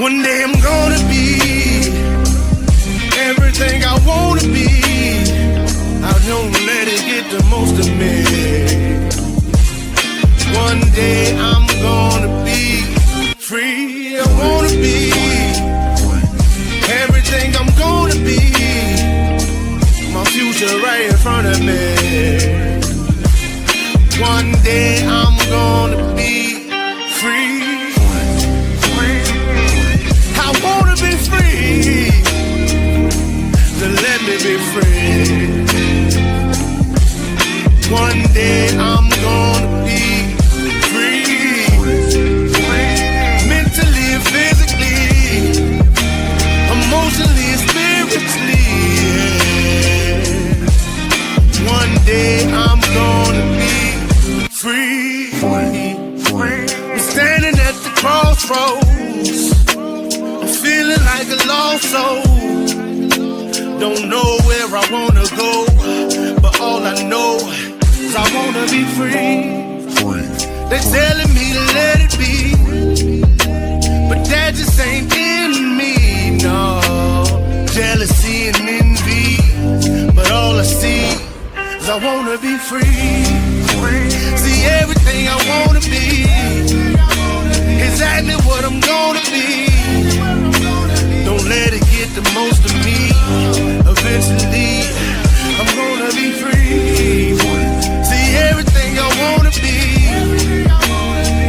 One day I'm gonna be everything I wanna be. I don't let it get the most of me. One day I'm gonna be free. I wanna be everything I'm gonna be. My future right in front of me. One day I'm gonna be free. I wanna be free. So let me be free. One day I'm gonna be free. Mentally and physically, emotionally and spiritually. Yeah. One day I'm gonna be free. I'm standing at the crossroads. I'm feeling like a lost soul. Don't know where I wanna go, but all I know is I wanna be free. They're telling me to let it be, but that just ain't in me, no. Jealousy and envy, but all I see is I wanna be free. See everything I wanna be, exactly what I'm gonna be. Don't let it get the most of me. Eventually, I'm gonna be free. See everything I wanna be,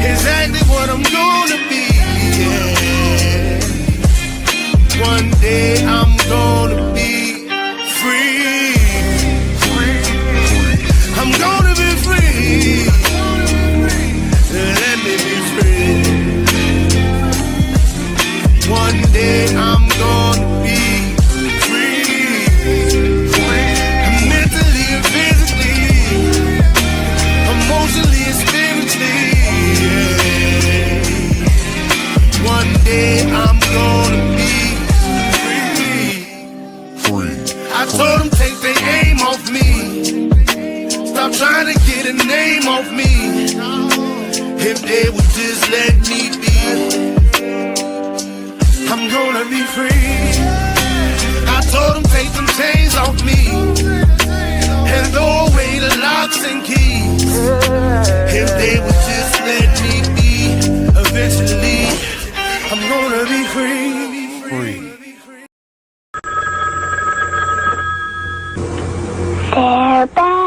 exactly what I'm gonna be. Yeah. One day I'm gonna be free. I'm gonna be free. Let me be free. One day I'm gonna be free. Mentally and physically, emotionally and spiritually. Yeah. One day I'm gonna be free. I told them take their aim off me. Stop trying to get a name off me. If they would just let me be, I'm gonna be free. I told them take them chains off me and throw away the locks and keys. If they would just let me be, eventually I'm gonna be free. They're back.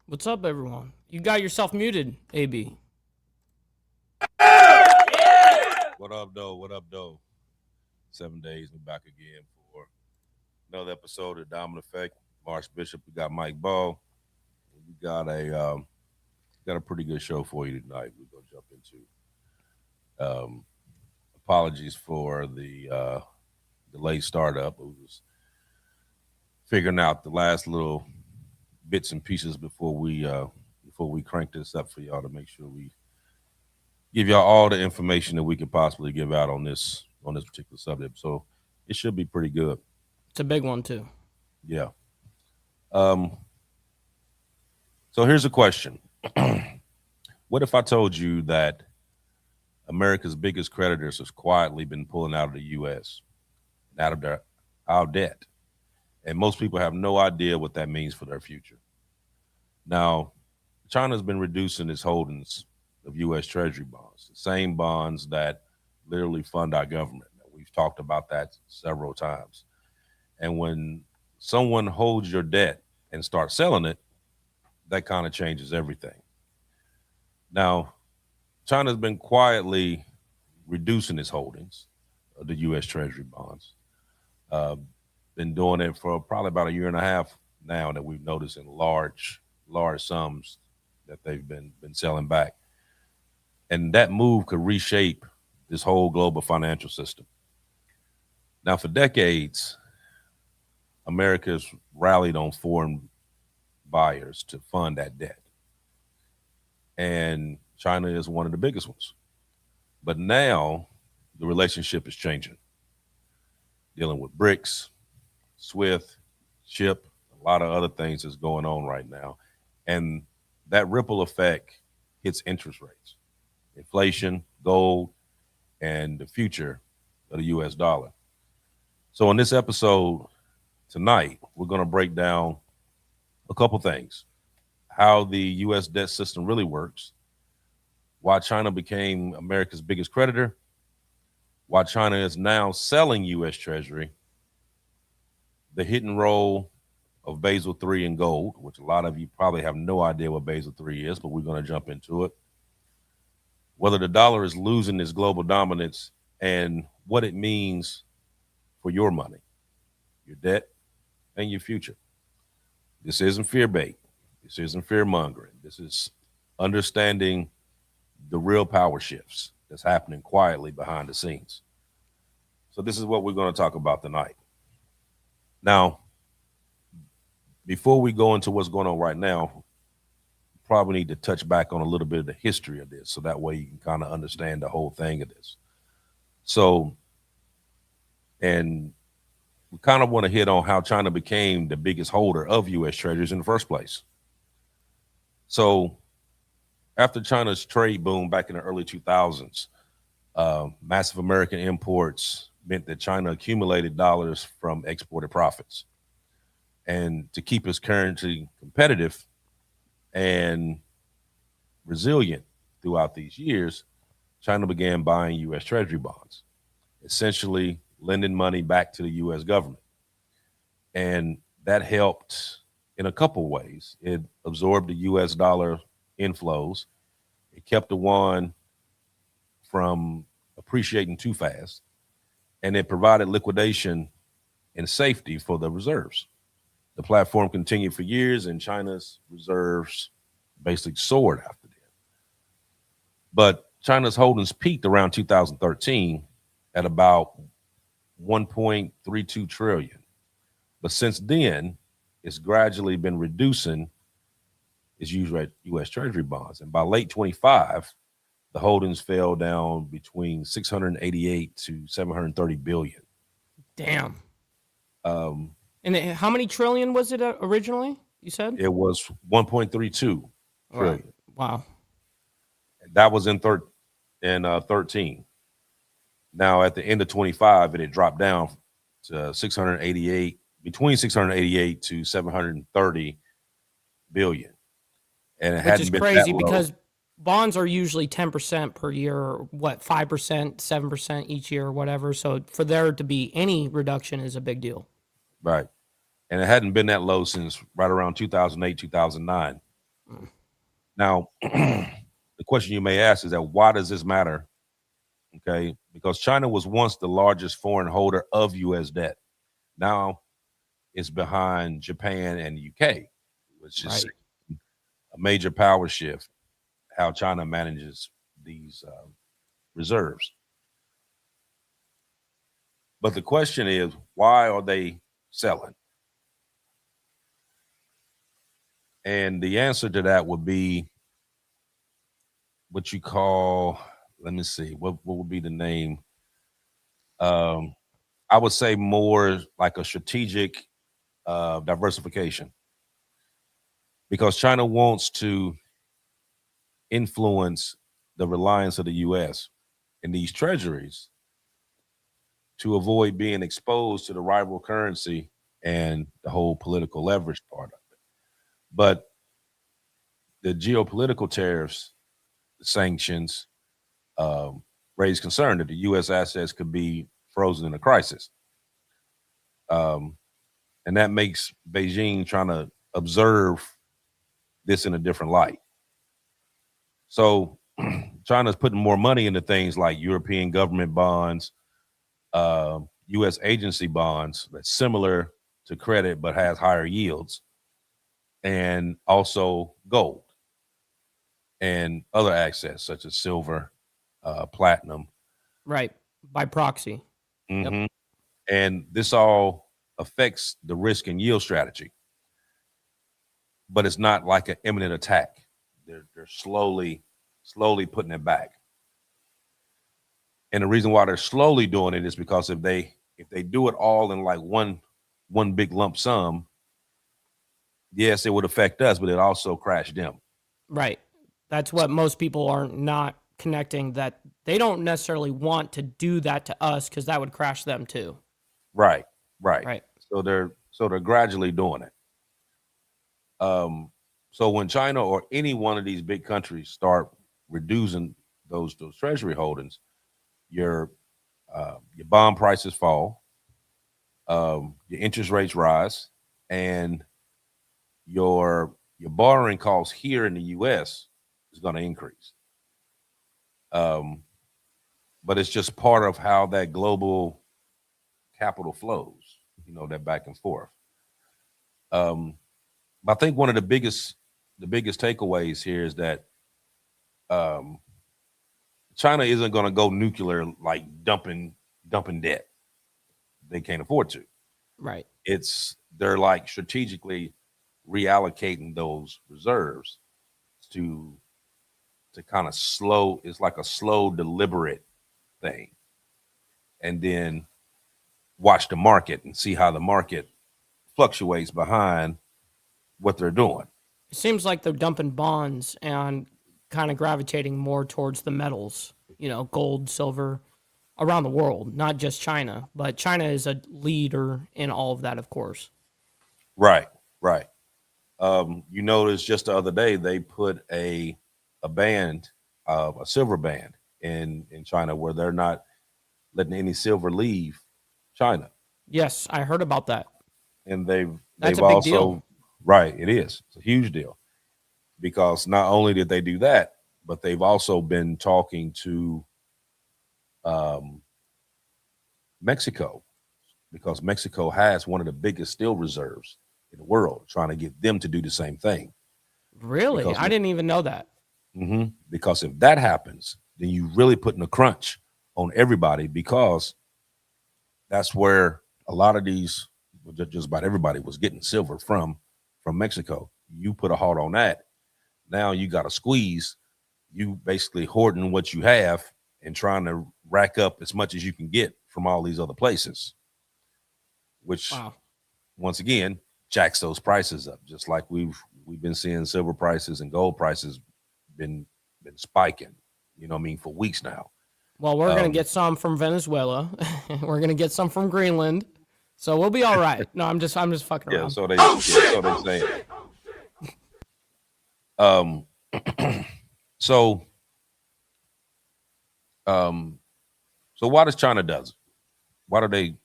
What's up, everyone? You got yourself muted, AB. What up, though? What up, though? 7 days, we're back again for another episode of Dominant Effect. Marsh Bishop, we got Mike Ball. We got a pretty good show for you tonight. We're gonna jump into. Apologies for the delayed startup. We was figuring out the last little bits and pieces before we crank this up for y'all to make sure we give y'all all the information that we could possibly give out on this particular subject. So it should be pretty good. It's a big one too. Yeah. So here's a question. What if I told you that America's biggest creditors has quietly been pulling out of the U.S., out of our debt? And most people have no idea what that means for their future. Now, China's been reducing its holdings of U.S. Treasury bonds, the same bonds that literally fund our government. We've talked about that several times. And when someone holds your debt and starts selling it, that kind of changes everything. Now, China's been quietly reducing its holdings of the U.S. Treasury bonds. Been doing it for probably about a year and a half now that we've noticed in large sums that they've been selling back. And that move could reshape this whole global financial system. Now, for decades, America's rallied on foreign buyers to fund that debt. And China is one of the biggest ones. But now the relationship is changing, dealing with BRICS, SWIFT, CHIP, a lot of other things that's going on right now. And that ripple effect hits interest rates, inflation, gold, and the future of the US dollar. So in this episode tonight, we're going to break down a couple things: how the US debt system really works, why China became America's biggest creditor, why China is now selling US Treasury, the hidden role of Basel III in gold, which a lot of you probably have no idea what Basel III is, but we're going to jump into it, whether the dollar is losing its global dominance, and what it means for your money, your debt, and your future. This isn't fear bait. This isn't fear mongering. This is understanding the real power shifts that's happening quietly behind the scenes. So this is what we're going to talk about tonight. Now, before we go into what's going on right now, probably need to touch back on a little bit of the history of this, so that way you can kind of understand the whole thing of this. So, and we kind of want to hit on how China became the biggest holder of US Treasuries in the first place. So after China's trade boom back in the early 2000s, massive American imports meant that China accumulated dollars from exported profits. And to keep its currency competitive and resilient throughout these years, China began buying US Treasury bonds, essentially lending money back to the US government. And that helped in a couple ways. It absorbed the US dollar inflows. It kept the yuan from appreciating too fast. And it provided liquidation and safety for the reserves. The platform continued for years, and China's reserves basically soared after that. But China's holdings peaked around 2013 at about 1.32 trillion. But since then, it's gradually been reducing its US Treasury bonds. And by late 25, the holdings fell down between 688 to 730 billion. Damn. And how many trillion was it originally, you said? It was 1.32 trillion. Right. Wow. That was in 13. Now at the end of 25, it had dropped down to 688, between 688 to 730 billion. And it hadn't been crazy that low. Because bonds are usually 10% per year, or 5%, 7% each year, or whatever. So for there to be any reduction is a big deal. Right. And it hadn't been that low since right around 2008, 2009. Now, the question you may ask is that why does this matter? Okay, because China was once the largest foreign holder of US debt. Now it's behind Japan and the UK, which is a major power shift, how China manages these reserves. But the question is, why are they selling? And the answer to that would be what you call, let me see, what would be the name? I would say more like a strategic diversification, because China wants to influence the reliance of the US in these treasuries to avoid being exposed to the rival currency and the whole political leverage part of it. But the geopolitical tariffs, the sanctions, raise concern that the U.S. assets could be frozen in a crisis. And that makes Beijing trying to observe this in a different light. So China's putting more money into things like European government bonds, U.S. agency bonds that's similar to credit but has higher yields, and also gold and other assets such as silver, platinum. Right. By proxy. Yep. Hmm. And this all affects the risk and yield strategy, but it's not like an imminent attack. They're slowly putting it back. And the reason why they're slowly doing it is because if they do it all in like one big lump sum, yes, it would affect us, but it also crash them. Right. That's what most people are not connecting, that they don't necessarily want to do that to us because that would crash them too. Right, right. Right. So they're gradually doing it. So when China or any one of these big countries start reducing those treasury holdings, your bond prices fall, your interest rates rise, and your borrowing costs here in the U.S. is going to increase. Um, but it's just part of how that global capital flows. That back and forth. I think one of the biggest takeaways here is that um, China isn't going to go nuclear, like dumping debt. They can't afford to. Right. They're like strategically reallocating those reserves to kind of slow. It's like a slow, deliberate thing, and then watch the market and see how the market fluctuates behind what they're doing. It seems like they're dumping bonds and kind of gravitating more towards the metals, gold, silver, around the world, not just China. But China is a leader in all of that, of course. Right, right. You notice just the other day they put a band, a silver band in China, where they're not letting any silver leave China, Yes, I heard about that. and That's they've a big also deal. right. It is. It's a huge deal because not only did they do that, but they've also been talking to um, Mexico, because Mexico has one of the biggest steel reserves in the world, trying to get them to do the same thing. Really? Because I didn't even know that. because if that happens, then you really putting a crunch on everybody, because that's where a lot of these, just about everybody, was getting silver from Mexico. You put a halt on that, now you got to squeeze. You basically hoarding what you have and trying to rack up as much as you can get from all these other places, which Wow. once again jacks those prices up, just like we've been seeing silver prices and gold prices been spiking, for weeks now. Well, we're gonna Um, get some from Venezuela. We're gonna get some from Greenland, so we'll be all right. No, I'm just fucking yeah, around. so they say. Um, so um, so why does China does it? Why do they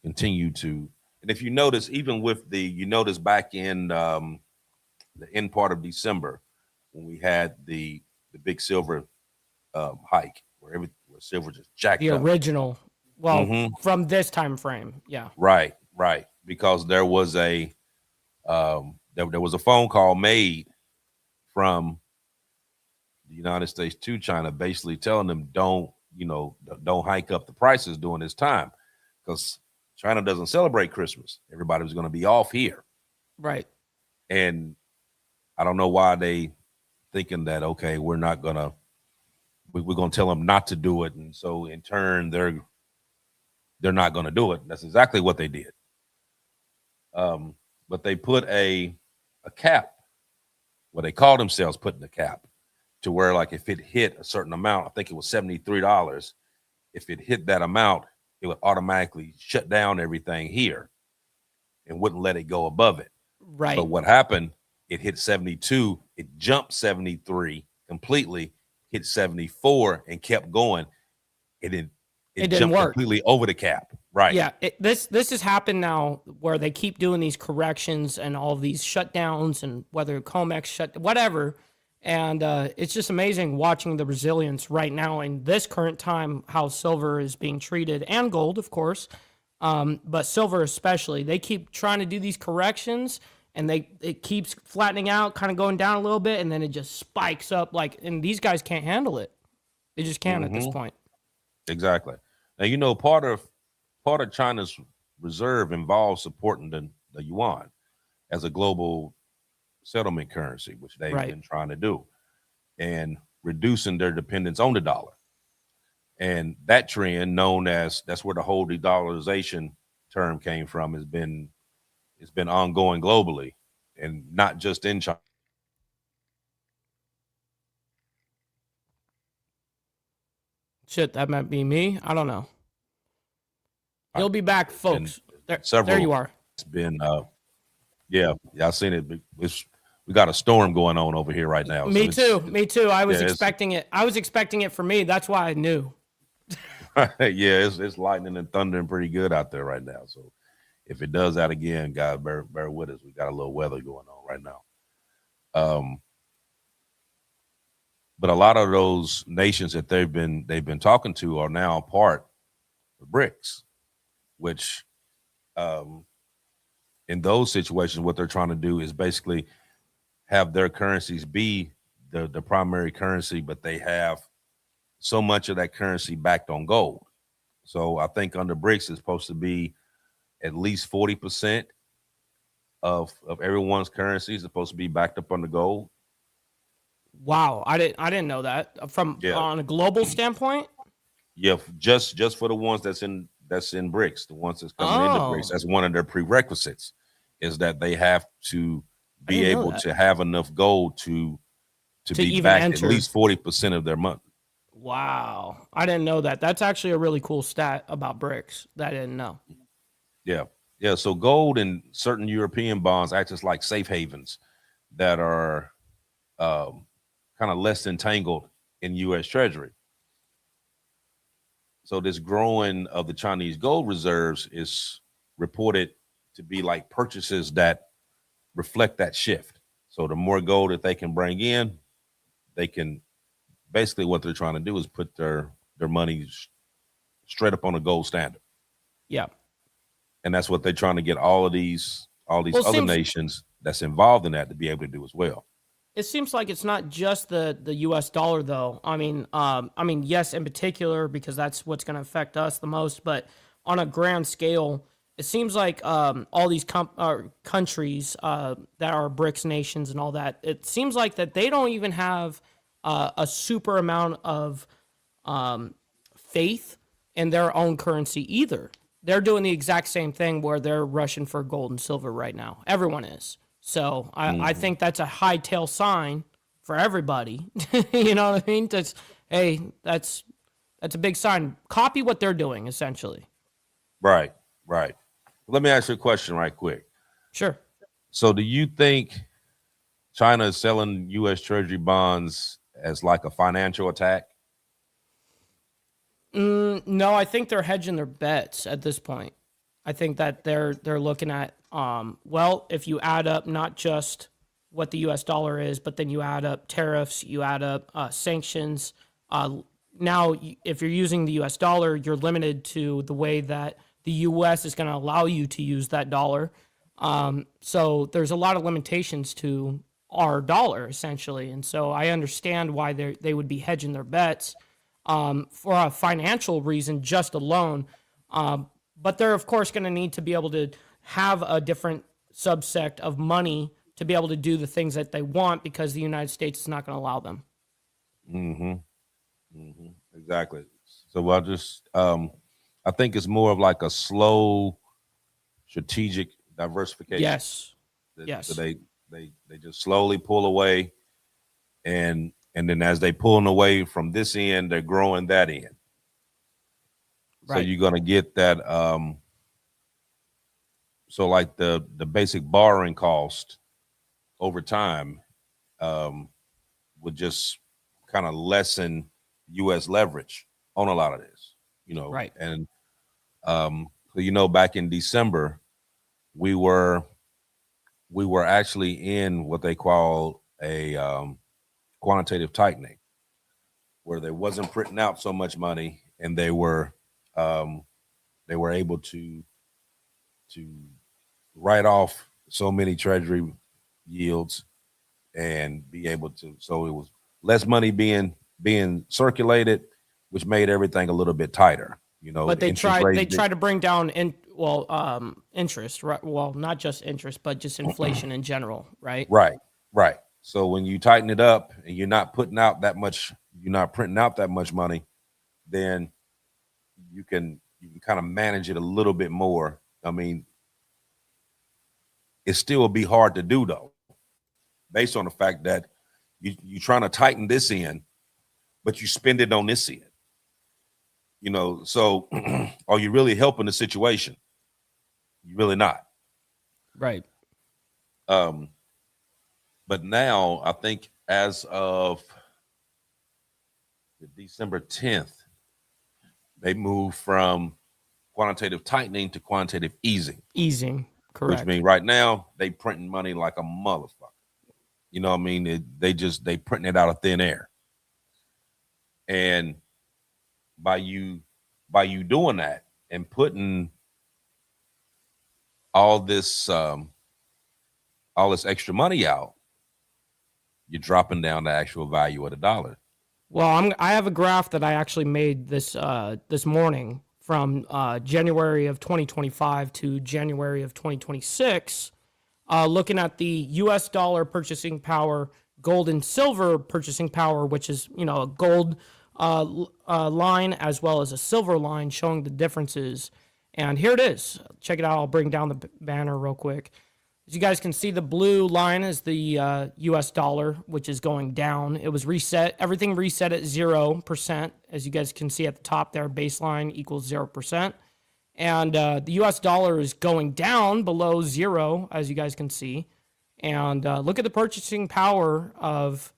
continue to? And if you notice, even with you notice back in the end part of December, when we had the big silver hike, where silver just jacked The up. original, well, Hmm. from this time frame, yeah. Right, right. Because there was there was a phone call made from the United States to China, basically telling them don't hike up the prices during this time, because China doesn't celebrate Christmas. Everybody was going to be off here, Right. and I don't know why they thinking that, okay, we're going to tell them not to do it, and so in turn they're not going to do it. That's exactly what they did. But they put a cap. Well, they called themselves putting a cap, to where, like, if it hit a certain amount, I think it was $73. If it hit that amount, it would automatically shut down everything here and wouldn't let it go above it. Right. But what happened? It hit 72. It jumped 73 completely, hit 74, and kept going. It It didn't jumped work. completely over the cap. Right. Yeah, this has happened now, where they keep doing these corrections and all these shutdowns, and whether Comex shut whatever, and it's just amazing watching the resilience right now in this current time, how silver is being treated, and gold, of course, but silver especially. They keep trying to do these corrections, and it keeps flattening out, kind of going down a little bit, and then it just spikes up, and these guys can't handle it. They just can't at this Hmm. point. Exactly. Now part of China's reserve involves supporting the yuan as a global settlement currency, which they've Right. been trying to do, and reducing their dependence on the dollar. And that trend, known as that's where the whole de-dollarization term came from, it's been ongoing globally and not just in China. Shit, that might be me. I don't know. He'll be back, Been folks. There several. you are. It's been yeah, I've seen it. We got a storm going on over here right now. Me too. Me too. I was yeah, expecting it. I was expecting it for me. That's why I knew. yeah, it's lightning and thundering pretty good out there right now. So if it does that again, guys, bear with us. We got a little weather going on right now. But a lot of those nations that they've been talking to are now part of BRICS, which in those situations, what they're trying to do is basically have their currencies be the primary currency, but they have so much of that currency backed on gold. So I think under BRICS it's supposed to be at least 40% of everyone's currency is supposed to be backed up on the gold. Wow, I didn't know that. From on a global standpoint. Yeah, just for the ones that's in BRICS, the ones that's coming into BRICS, that's one of their prerequisites, is that they have to be able to have enough gold to be back at least 40% of their money. Wow, I didn't know that. That's actually a really cool stat about BRICS that I didn't know. Yeah. So gold and certain European bonds act as like safe havens that are kind of less entangled in U.S. Treasury. So this growing of the Chinese gold reserves is reported to be like purchases that reflect that shift. So the more gold that they can bring in, they can basically what they're trying to do is put their money straight up on a gold standard. Yeah. And that's what they're trying to get all these other nations that's involved in that to be able to do as well. It seems like it's not just the U.S. dollar, though. I mean, yes, in particular, because that's what's going to affect us the most. But on a grand scale, it seems like all these countries that are BRICS nations and all that, it seems like that they don't even have a super amount of faith in their own currency either. They're doing the exact same thing where they're rushing for gold and silver right now. Everyone is. So I think that's a high tail sign for everybody. You know what I mean? That's a big sign. Copy what they're doing, essentially. Right. Let me ask you a question right quick. Sure. So do you think China is selling U.S. Treasury bonds as like a financial attack? No, I think they're hedging their bets at this point. I think that they're looking at well, if you add up not just what the U.S. dollar is, but then you add up tariffs, you add up sanctions. Now, if you're using the U.S. dollar, you're limited to the way that the U.S. is going to allow you to use that dollar. So there's a lot of limitations to our dollar, essentially. And so I understand why they would be hedging their bets for a financial reason just alone. But they're, of course, going to need to be able to have a different subsect of money to be able to do the things that they want because the United States is not going to allow them. Exactly. So I'll just, I think it's more of like a slow strategic diversification. Yes. So they just slowly pull away, and then as they pulling away from this end, they're growing that end. Right. So you're gonna get that. So like the basic borrowing cost over time would just kind of lessen U.S. leverage on a lot of this, Right. And so back in December, we were actually in what they call a quantitative tightening, where they wasn't printing out so much money, and they were able to write off so many treasury yields and be able to. So it was less money being circulated, which made everything a little bit tighter. You know, But the interest rate. they tried to bring down interest, right? Well, not just interest, but just inflation in general, right? Right, right. So when you tighten it up and you're not putting out that much, you're not printing out that much money, then you can kind of manage it a little bit more. I mean, it still be hard to do though, based on the fact that you're trying to tighten this end, but you spend it on this end. You know, so are you really helping the situation? You're really not. Right. Um, but now I think as of December 10th, they moved from quantitative tightening to quantitative easing. Easing, Which correct. means right now they printing money like a motherfucker. You know what I mean? They printing it out of thin air. And by you doing that and putting all this extra money out, you're dropping down the actual value of the dollar. Well, I have a graph that I actually made this morning from January of 2025 to January of 2026, looking at the U.S. dollar purchasing power, gold and silver purchasing power, which is a gold line as well as a silver line, showing the differences. And here it is. Check it out. I'll bring down the banner real quick. As you guys can see, the blue line is the U.S. dollar, which is going down. It was reset. Everything reset at 0%. As you guys can see at the top there, baseline equals 0%. And the U.S. dollar is going down below zero, as you guys can see. And look at the purchasing power of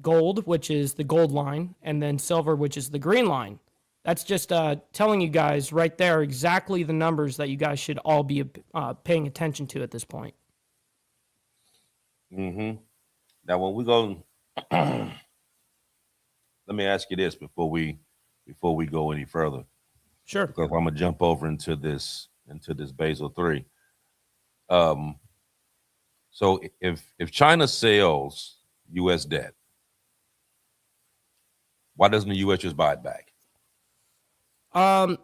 gold, which is the gold line, and then silver, which is the green line. That's just telling you guys right there exactly the numbers that you guys should all be paying attention to at this point. Mm-hmm. Now, when we go, let me ask you this before we go any further, Sure. because I'm gonna jump over into this Basel III. So if China sells U.S. debt, why doesn't the U.S. just buy it back? Well,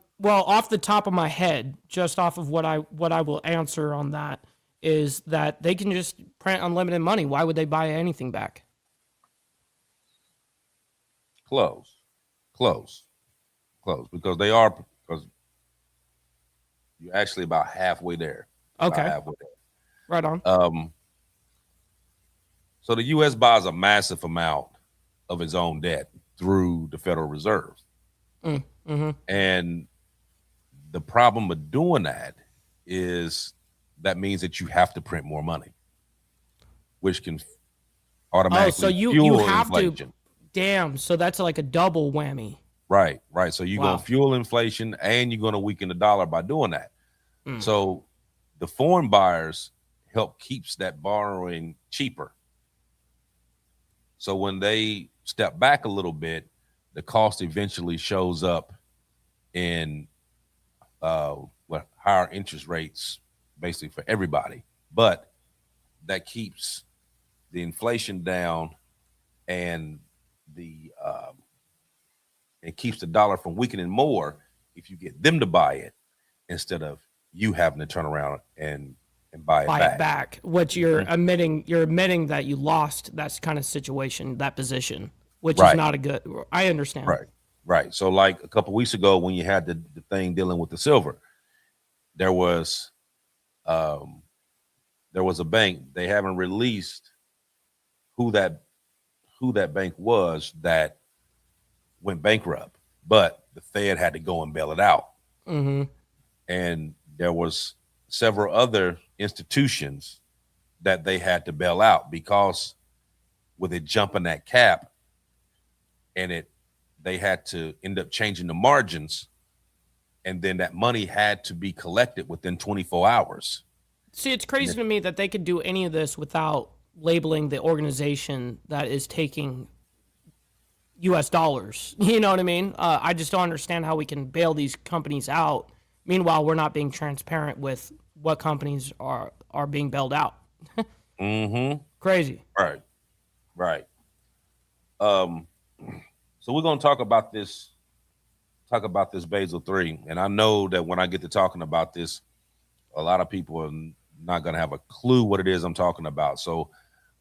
off the top of my head, just off of what I will answer on that is that they can just print unlimited money. Why would they buy anything back? Close, because you're actually about halfway there. Okay. About halfway there. Right on. So the U.S. buys a massive amount of its own debt through the Federal Reserve. Mm-hmm. And the problem with doing that is that means that you have to print more money, which can automatically so you fuel have inflation. to. Damn. So that's like a double whammy. Right. So you're going to fuel inflation and you're going to weaken the dollar by doing that. So the foreign buyers help keeps that borrowing cheaper. So when they step back a little bit, the cost eventually shows up in higher interest rates, basically for everybody. But that keeps the inflation down, and it keeps the dollar from weakening more if you get them to buy it instead of you having to turn around and buy it back. Which you're admitting that you lost that kind of situation, that position, which Right. is not a good. I understand. Right. So like a couple of weeks ago when you had the thing dealing with the silver, there was a bank. They haven't released who that bank was that went bankrupt, but the Fed had to go and bail it out. Mm-hmm. And there was several other institutions that they had to bail out because with it jumping that cap, and they had to end up changing the margins, and then that money had to be collected within 24 hours. See, it's crazy to me that they could do any of this without labeling the organization that is taking U.S. dollars. You know what I mean? I just don't understand how we can bail these companies out. Meanwhile, we're not being transparent with what companies are being bailed out. Mm-hmm. Crazy. Right. So we're going to talk about this Basel III. And I know that when I get to talking about this, a lot of people are not going to have a clue what it is I'm talking about. So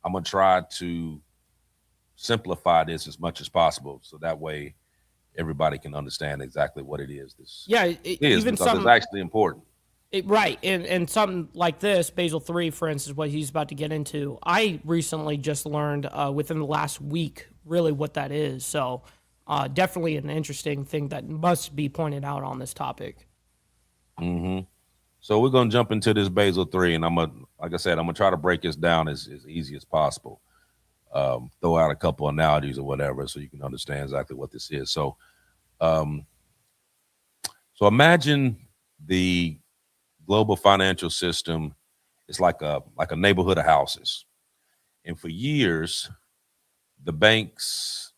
I'm going to try to simplify this as much as possible, so that way everybody can understand exactly what it is this is, even because it's actually important. Right, and something like this, Basel III, for instance, what he's about to get into, I recently just learned within the last week really what that is. So definitely an interesting thing that must be pointed out on this topic. So we're going to jump into this Basel III, and like I said, I'm going to try to break this down as easy as possible. Throw out a couple analogies or whatever so you can understand exactly what this is. So imagine the global financial system is like a neighborhood of houses. And for years, the banks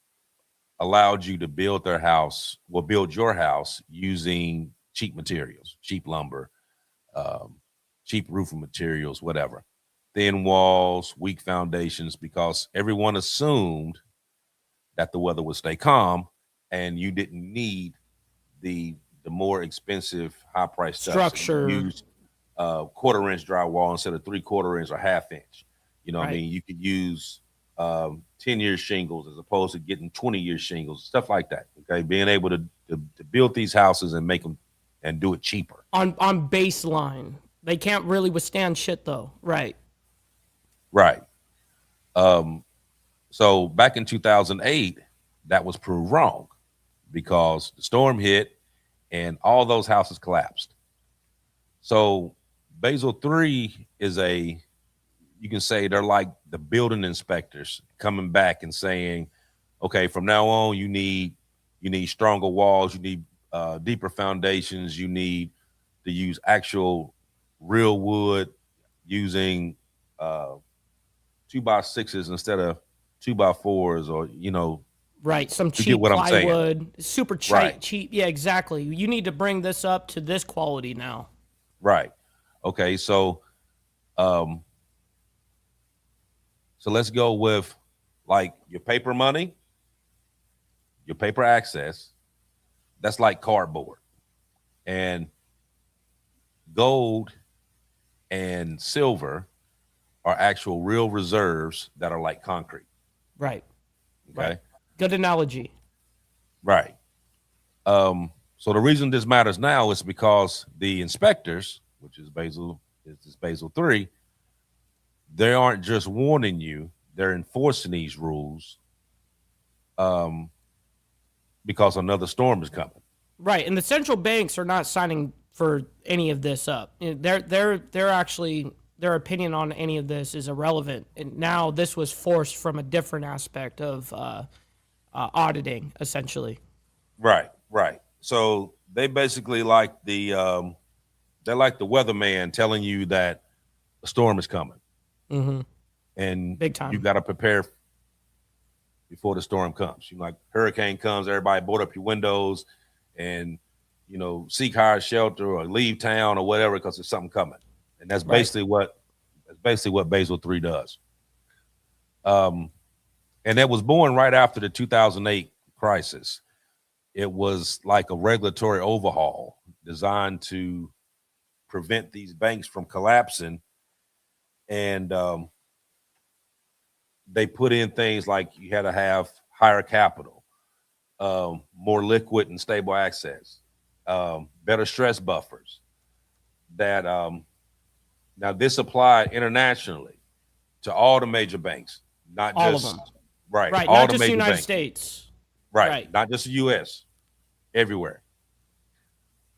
allowed you to build your house using cheap materials, cheap lumber, cheap roofing materials, whatever. Thin walls, weak foundations, because everyone assumed that the weather would stay calm and you didn't need the more expensive, high-priced Structure. stuff. So you use quarter-inch drywall instead of 3/4 inch or half-inch. You know what I mean? You could use 10-year shingles as opposed to getting 20-year shingles, stuff like that. Okay, being able to build these houses and make them and do it cheaper. On baseline, they can't really withstand shit though, right? Right. So back in 2008, that was proved wrong because the storm hit and all those houses collapsed. So Basel III is you can say they're like the building inspectors coming back and saying, okay, from now on, you need stronger walls, you need deeper foundations, you need to use actual real wood, using 2x6s instead of 2x4s, or right, some you cheap get what I'm saying. plywood, super cheap, Right. cheap. Yeah, exactly. You need to bring this up to this quality now. Right. Okay. So let's go with like your paper money, your paper access. That's like cardboard. And gold and silver are actual real reserves that are like concrete. Right. Okay. Right. Good analogy. Right. So the reason this matters now is because the inspectors, which is Basel III, they aren't just warning you, they're enforcing these rules because another storm is coming. Right, and the central banks are not signing for any of this up. They're actually, their opinion on any of this is irrelevant. And now this was forced from a different aspect of auditing, essentially. Right. So they basically like they're like the weatherman telling you that a storm is coming. Mm-hmm. And Big time. You got to prepare before the storm comes. Like hurricane comes, everybody board up your windows and seek higher shelter or leave town or whatever, because there's something coming. And that's basically what Basel III does. And it was born right after the 2008 crisis. It was like a regulatory overhaul designed to prevent these banks from collapsing. And they put in things like you had to have higher capital, more liquid and stable access, better stress buffers. That now this applied internationally to all the major banks, not All just of them. right, Right, all not the just the major United banks. States. Right, not just the U.S., everywhere.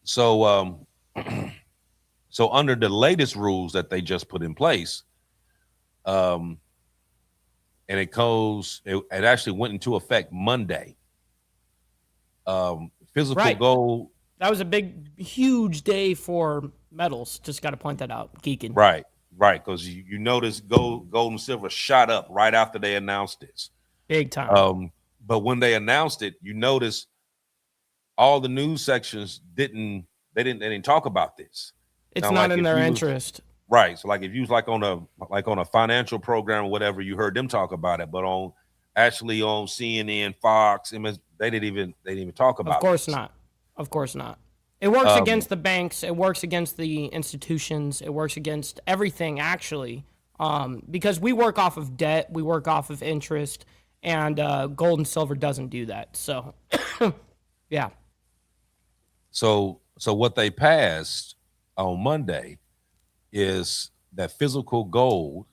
So so under the latest rules that they just put in place, and it actually went into effect Monday. Physical gold. That was a huge day for metals. Just got to point that out. Geeking. Right, because you notice gold and silver shot up right after they announced this. Big time. But when they announced it, you notice all the news sections didn't talk about this. It's now, not in their interest. Right. So like if you was like on a financial program or whatever, you heard them talk about it. But on actually on CNN, Fox, they didn't even talk Of about course this. not. Of course not. It works Um, against the banks. It works against the institutions. It works against everything, actually, because we work off of debt. We work off of interest, and gold and silver doesn't do that. So, yeah. so what they passed on Monday is that physical gold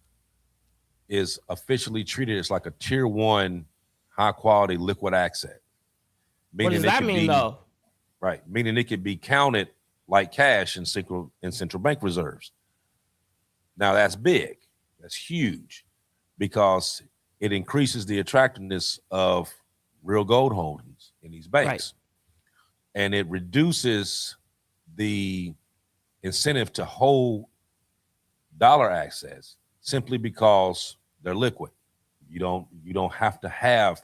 is officially treated as like a tier one high quality liquid asset, What does meaning it that could mean, be though? right, meaning it could be counted like cash in central bank reserves. Now that's big, that's huge, because it increases the attractiveness of real gold holdings in these Right. banks, and it reduces the incentive to hold dollar assets simply because they're liquid. You don't have to have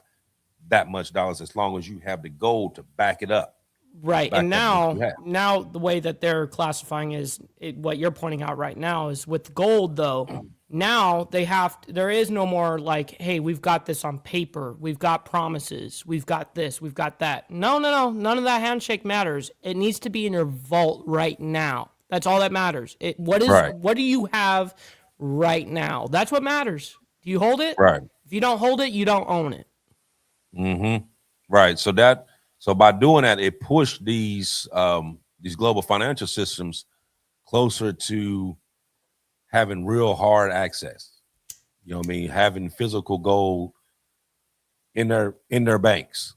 that much dollars as long as you have the gold to back it up, Right. back And up what you have. now the way that they're classifying is what you're pointing out right now is with gold, though. Now there is no more like, hey, we've got this on paper. We've got promises. We've got this. We've got that. No, no, no. None of that handshake matters. It needs to be in your vault right now. That's all that matters. Right, What do you have right now? That's what matters. Do you hold it? right. If you don't hold it, you don't own it. Mm-hmm. Right. So by doing that, it pushed these global financial systems closer to having real hard access. You know what I mean? Having physical gold in their banks.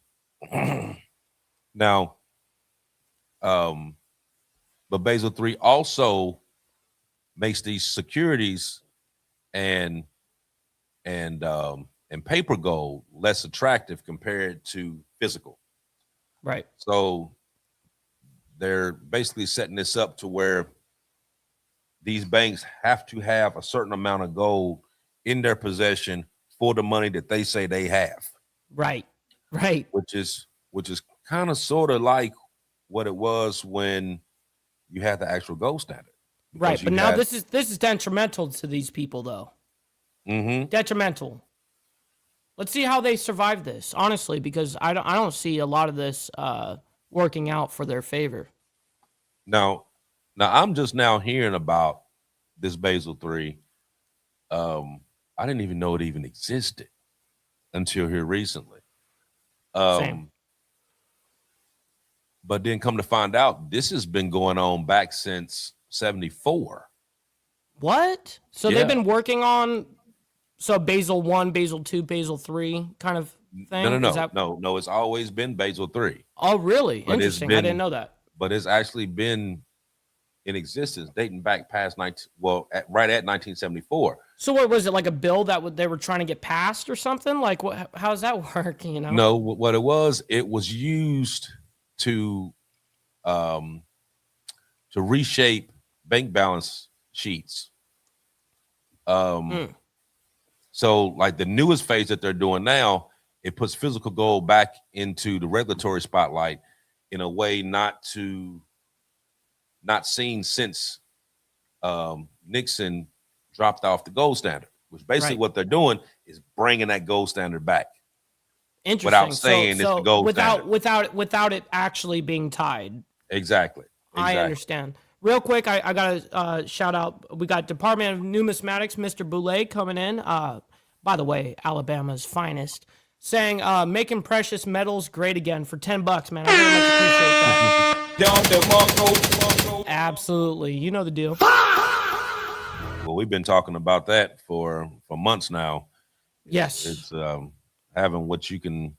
Now, but Basel III also makes these securities and and paper gold less attractive compared to physical. Right. So they're basically setting this up to where these banks have to have a certain amount of gold in their possession for the money that they say they have, Right. Right. which is kind of sort of like what it was when you had the actual gold standard. Right. Because But you now had this is detrimental to these people, though. mm-hmm. Detrimental. Let's see how they survive this, honestly, because I don't see a lot of this working out for their favor. Now I'm just now hearing about this Basel III. I didn't even know it even existed until here recently. Same. But then come to find out, this has been going on back since '74. What? So they've Yeah. been working on Basel 1, Basel 2, Basel 3 kind of No, no, thing? Is no, that no. It's always been Basel III, Oh, really? but it's Interesting. I didn't been, know that. but it's actually been in existence dating back past right at 1974. So what was it, like a bill that they were trying to get passed or something? Like what how's that work, you know? No, what it was used to um to reshape bank balance sheets. Mm, So like the newest phase that they're doing now, it puts physical gold back into the regulatory spotlight in a way not seen since Nixon dropped off the gold standard, which basically right. what they're doing is bringing that gold standard back Interesting. without saying it's the gold standard. Without it actually being tied. Exactly. I understand. Real quick, I got to shout out. We got Department of Numismatics, Mr. Boulay, coming in. By the way, Alabama's finest, saying making precious metals great again for $10, man. I very much appreciate that. Absolutely, you know the deal. Well, we've been talking about that for months now. Yes, It's having what you can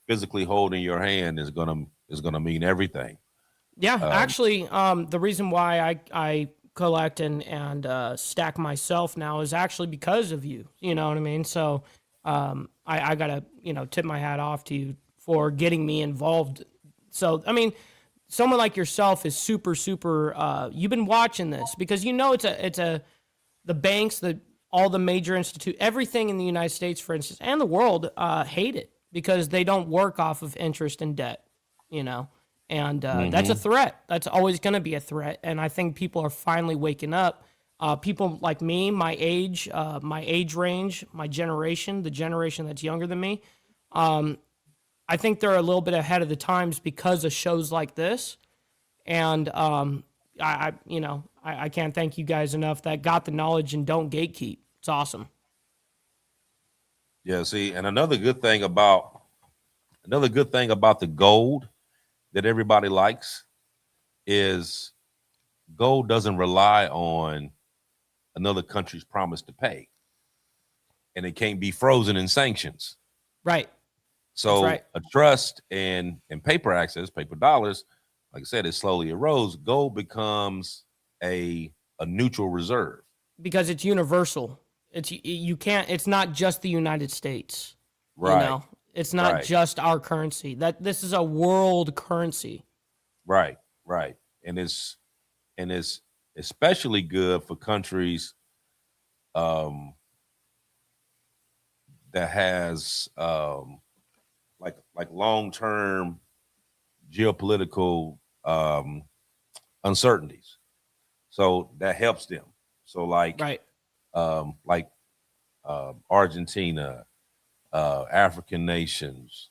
physically hold in your hand is gonna mean everything. yeah. Actually, the reason why I collect and stack myself now is actually because of you. You know what I mean? So I gotta tip my hat off to you for getting me involved. So I mean, someone like yourself is super super. You've been watching this because the banks, all the major institute, everything in the United States, for instance, and the world hate it because they don't work off of interest and debt. You know. And that's a threat. That's always going to be a threat. And I think people are finally waking up. People like me, my age range, my generation, the generation that's younger than me, I think they're a little bit ahead of the times because of shows like this. And I can't thank you guys enough that got the knowledge and don't gatekeep. It's awesome. Yeah, see, and another good thing about the gold that everybody likes is gold doesn't rely on another country's promise to pay, and it can't be frozen in sanctions. Right. So right. a trust and paper access, paper dollars, like I said, it slowly erodes. Gold becomes a neutral reserve. Because it's universal. It's not just the United States. Right. You know, it's not just our currency. This is a world currency. Right. And it's especially good for countries that has like long-term geopolitical uncertainties. So that helps them. So like Argentina, African nations,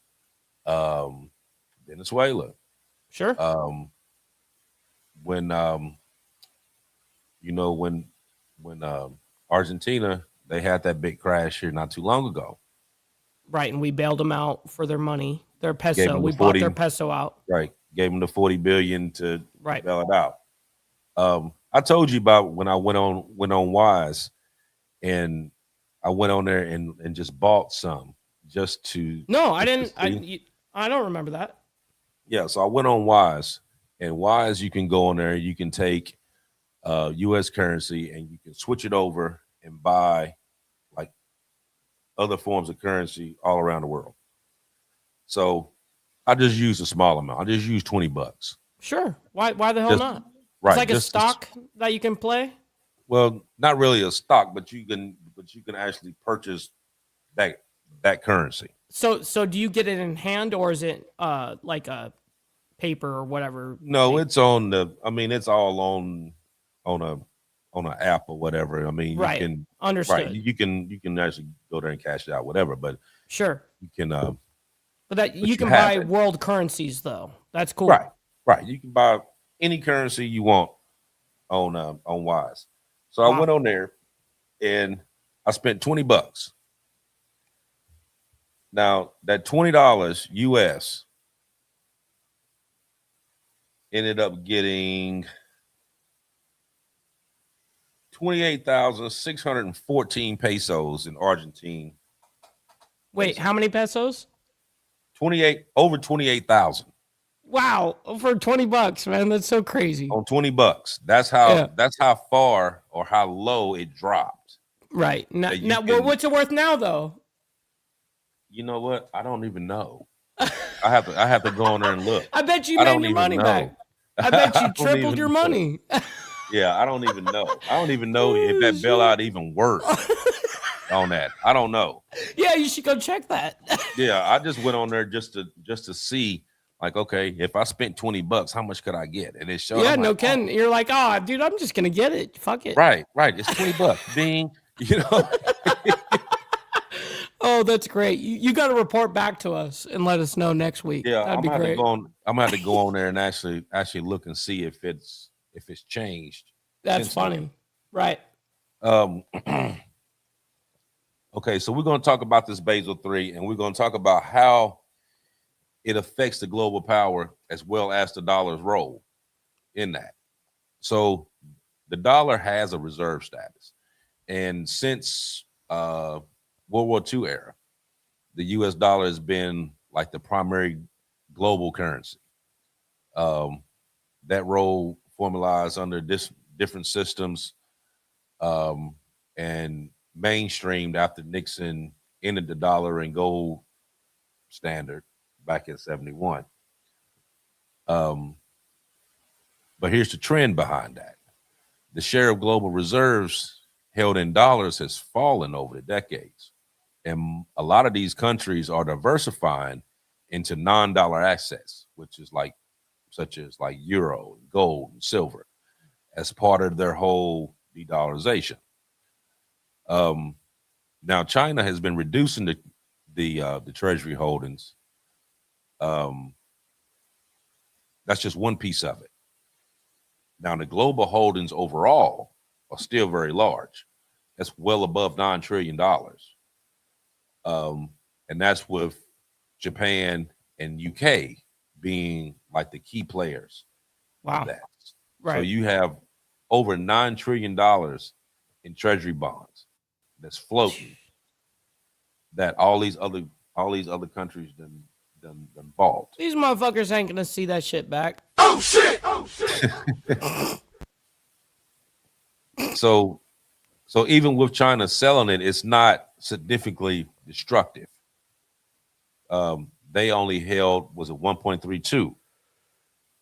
Venezuela. Sure. When Argentina, they had that big crash here not too long ago. Right, and we bailed them out for their money, their peso. We bought their peso out. Right, gave them the $40 billion to bail it out. I told you about when I went on Wise, and I went on there and just bought some just to. No, I didn't. I don't remember that. Yeah, so I went on Wise, and Wise, you can go on there, you can take U.S. currency, and you can switch it over and buy like other forms of currency all around the world. So I just used a small amount. I just used $20. Sure. Why the hell not? Right. It's like a stock that you can play. Well, not really a stock, but you can actually purchase that currency. So do you get it in hand, or is it like a paper or whatever? No, it's on it's all on an app or whatever. I mean, right. You can understood. Right. You can actually go there and cash it out, whatever. But sure, you can. But that you can buy world currencies, though. That's cool. Right. You can buy any currency you want on Wise. So I went on there and I spent $20. Now that $20 US ended up getting 28,614 pesos in Argentine. Wait, how many pesos? Over 28,000. Wow, for $20, man, that's so crazy. On $20, that's how far or how low it dropped. Right now, what's it worth now, though? You know what? I don't even know. I have to go on there and look. I bet you made your money back. I bet you tripled your money. Yeah, I don't even know. I don't even know if that bailout even worked on that. I don't know. Yeah, you should go check that. Yeah, I just went on there just to see, like, okay, if I spent $20, how much could I get? And it showed. Yeah, no, Ken, you're like, oh, dude, I'm just gonna get it. Fuck it. Right. It's $20. Bing. Oh, that's great. You got to report back to us and let us know next week. Yeah, that'd be great. I'm gonna have to go on there and actually look and see if it's changed. That's funny. Then. Right. Okay, so we're going to talk about this Basel III, and we're going to talk about how it affects the global power as well as the dollar's role in that. So the dollar has a reserve status, and since World War II era, the U.S. dollar has been like the primary global currency. That role formalized under different systems and mainstreamed after Nixon ended the dollar and gold standard back in 71. But here's the trend behind that. The share of global reserves held in dollars has fallen over the decades. And a lot of these countries are diversifying into non-dollar assets, which is such as euro, gold, and silver, as part of their whole de-dollarization. Now China has been reducing the Treasury holdings. That's just one piece of it. Now the global holdings overall are still very large. That's well above $9 trillion. And that's with Japan and UK being like the key players of that. Right. So you have over $9 trillion in Treasury bonds that's floating that all these other countries done bought. These motherfuckers ain't gonna see that shit back. Oh shit! Oh shit! So even with China selling it, it's not significantly destructive. They only held, was it 1.32,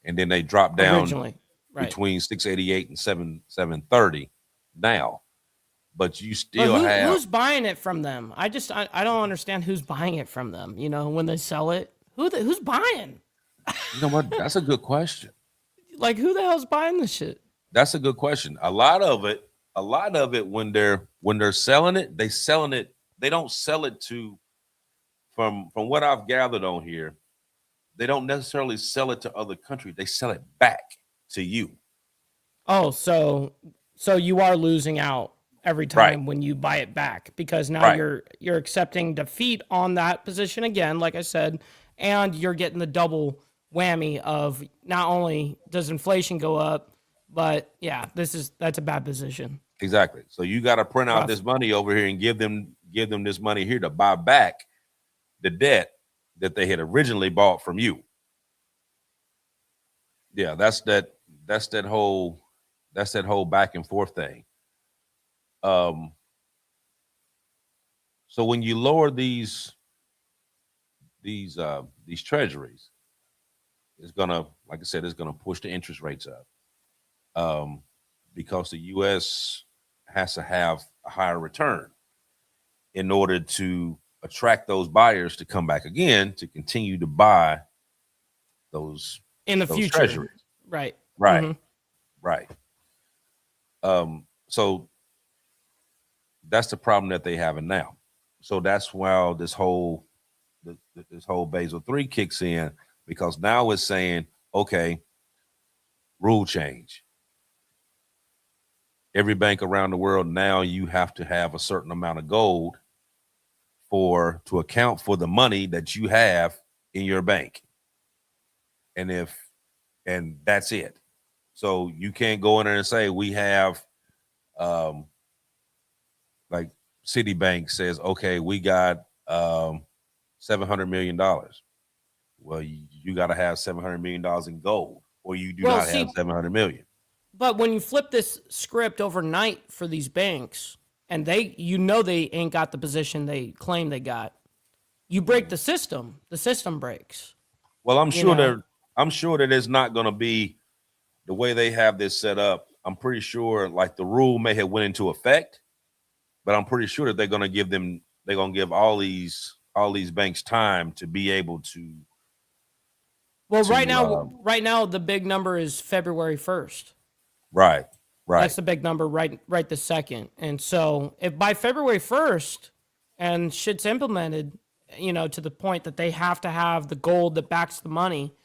and then they dropped down Originally, right. between 688 and 730 now. But you still have, who's buying it from them? I don't understand who's buying it from them. You know, when they sell it, who's buying? You know what? That's a good question. Like, who the hell's buying this shit? That's a good question. A lot of it when they're selling it, they don't sell it to, from what I've gathered on here, they don't necessarily sell it to other countries. They sell it back to you. Oh, so you are losing out every time when you buy it back, because now you're accepting defeat on that position again, like I said, and you're getting the double whammy of not only does inflation go up, but that's a bad position. Exactly. So you got to print out this money over here and give them this money here to buy back the debt that they had originally bought from you. Yeah, that's that whole back and forth thing. So when you lower these treasuries, it's gonna, like I said, it's gonna push the interest rates up, because the U.S. has to have a higher return in order to attract those buyers to come back again to continue to buy those in the future treasuries. Right. Right. So that's the problem that they have now. So that's why this whole Basel III kicks in, because now it's saying, okay, rule change. Every bank around the world now, you have to have a certain amount of gold to account for the money that you have in your bank. And that's it. So you can't go in there and say we have, like Citibank says, okay, we got $700 million. Well, you got to have $700 million in gold, or you do not have $700 million. But when you flip this script overnight for these banks, and they ain't got the position they claim they got, you break the system breaks. Well, I'm sure that it's not going to be the way they have this set up. I'm pretty sure, like, the rule may have went into effect, but I'm pretty sure that they're going to give all these banks time to be able to. Well, right now the big number is February 1st. Right. That's the big number right this second. And so if by February 1st and shit's implemented, to the point that they have to have the gold that backs the money,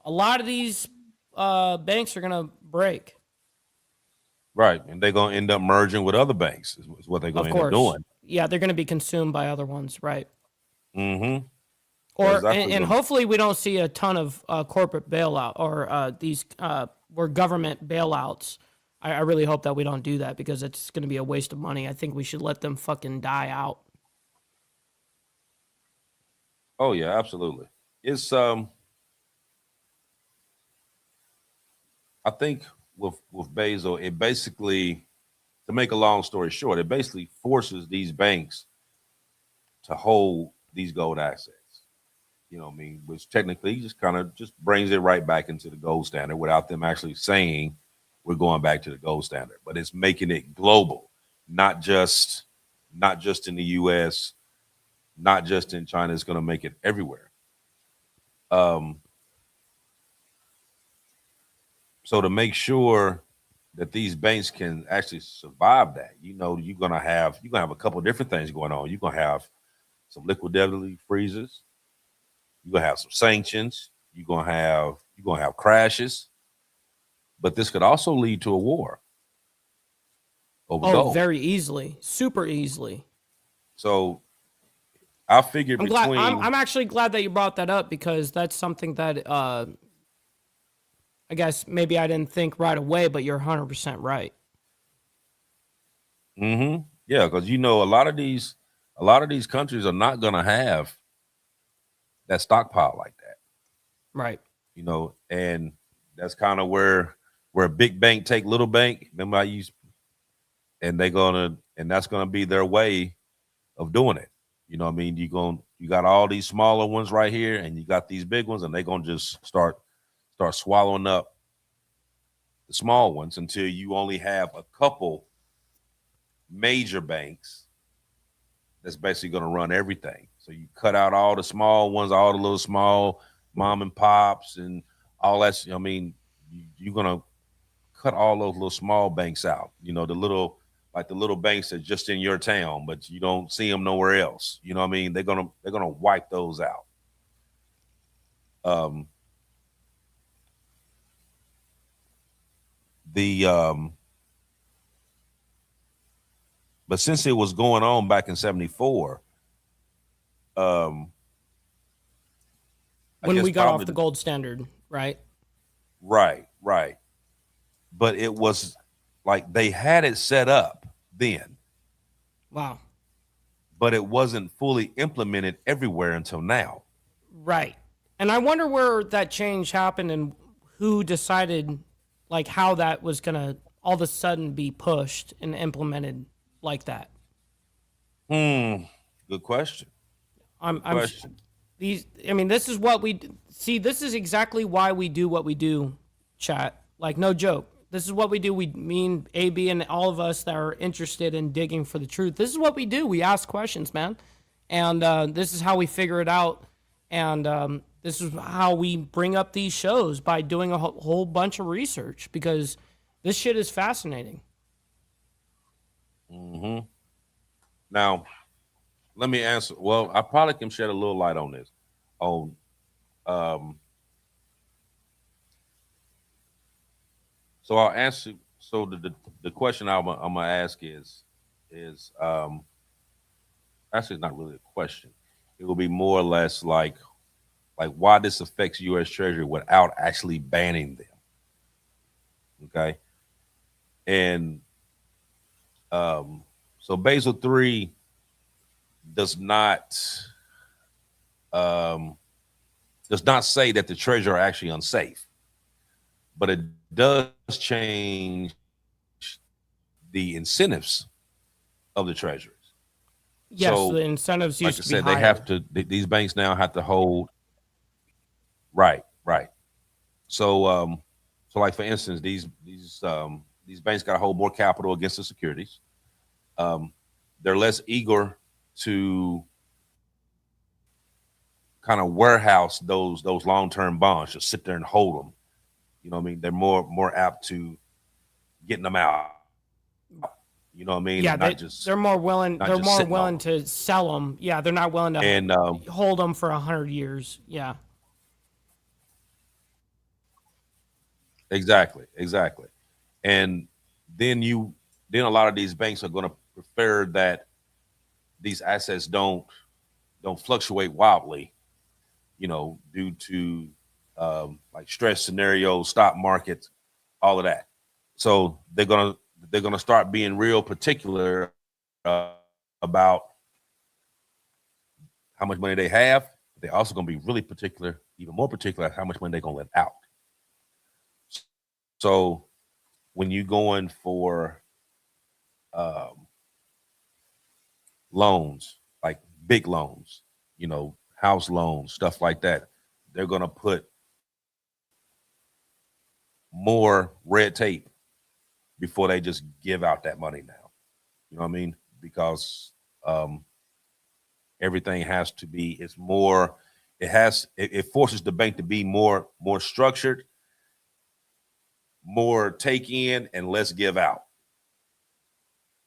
a lot of these banks are going to break. Right. And they're going to end up merging with other banks is what they're going to end up doing. Yeah, they're going to be consumed by other ones. Right. Mm-hmm. And hopefully we don't see a ton of corporate bailout or these were government bailouts. I really hope that we don't do that, because it's going to be a waste of money. I think we should let them fucking die out. Oh yeah, absolutely. It's I think with Basel, it basically, to make a long story short, it basically forces these banks to hold these gold assets. You know what I mean? Which technically just kind of just brings it right back into the gold standard without them actually saying we're going back to the gold standard. But it's making it global, not just in the US, not just in China. It's going to make it everywhere. So to make sure that these banks can actually survive that. You're gonna have a couple of different things going on. You're gonna have some liquidity freezes. You're gonna have some sanctions. You're gonna have crashes. But this could also lead to a war over Oh, gold. very easily, super easily. So I figured I'm glad. between I'm actually glad that you brought that up because that's something that I guess maybe I didn't think right away, but you're 100% right. yeah, because a lot of these countries are not gonna have that stockpile like that. Right. And that's kind of where a big bank take little bank. Remember I used, and that's gonna be their way of doing it. What I mean? You got all these smaller ones right here, and you got these big ones, and they're gonna just start swallowing up the small ones until you only have a couple major banks that's basically gonna run everything. So you cut out all the small ones, all the little small mom and pops, and all that. I mean, you're gonna cut all those little small banks out. The little banks that just in your town, but you don't see them nowhere else. You know what I mean? They're gonna wipe those out. Um, the But since it was going on back in '74, um, I When guess we got probably off the gold standard, right? right. But it was like they had it set up then, Wow. but it wasn't fully implemented everywhere until now. Right. And I wonder where that change happened and who decided like how that was going to all of a sudden be pushed and implemented like that. Good question. I'm Good question. I mean, this is what we see. This is exactly why we do what we do, chat. Like, no joke. This is what we do. We mean AB and all of us that are interested in digging for the truth. This is what we do. We ask questions, man. And this is how we figure it out. And this is how we bring up these shows by doing a whole bunch of research because this shit is fascinating. Now, let me answer. Well, I probably can shed a little light on this. On So I'll answer. So the question I'm gonna ask is actually it's not really a question. It will be more or less like why this affects U.S. Treasury without actually banning them. Okay, and so Basel III does not say that the Treasury are actually unsafe, but it does change the incentives of the Treasuries. Yes, So, the incentives like used I to be said, higher. these banks now have to hold. Right. So like for instance, these banks got to hold more capital against the securities. They're less eager to kind of warehouse those long-term bonds, just sit there and hold them. You know what I mean? They're more apt to getting them out. You know what I mean? Yeah, And not just they're more willing. not They're just more sitting on willing them. to sell them. Yeah, they're not willing to And hold them for 100 years. Yeah, exactly. And then a lot of these banks are going to prefer that these assets don't fluctuate wildly, due to like stress scenarios, stock markets, all of that. So they're gonna start being real particular about how much money they have. They're also gonna be really particular, even more particular, how much money they're gonna let out. So when you go in for um, loans, like big loans, house loans, stuff like that, they're gonna put more red tape before they just give out that money now. You know what I mean? Because everything has to be. It's more. It forces the bank to be more structured, more take in and less give out.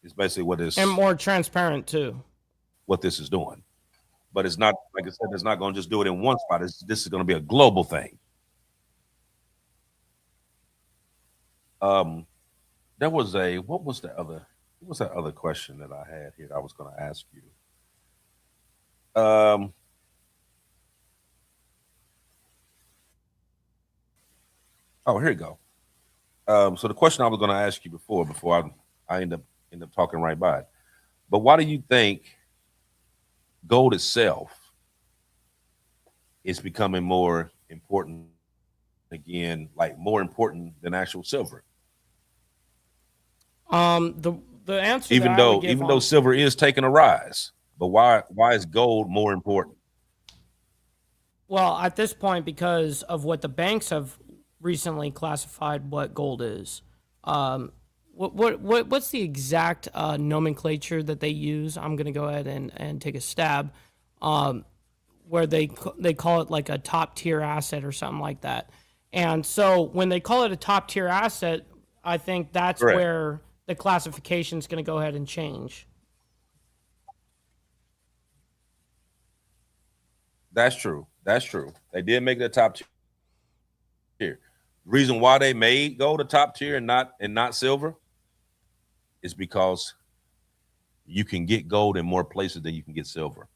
It's basically what this And more transparent too. what this is doing. But it's not, like I said, it's not going to just do it in one spot. This is going to be a global thing. There was what was that other question that I had here that I was going to ask you? Oh, here you go. So the question I was going to ask you before I end up talking right by it. But why do you think gold itself is becoming more important again, like more important than actual silver? The answer, Even though silver is taking a rise, but why is gold more important? Well, at this point, because of what the banks have recently classified what gold is. What's the exact nomenclature that they use? I'm gonna go ahead and take a stab. Where they call it like a top tier asset or something like that. And so when they call it a top tier asset, I think that's Correct. where the classification is going to go ahead and change. That's true. They did make it a top tier. The reason why they made gold a top tier and not silver is because you can get gold in more places than you can get silver.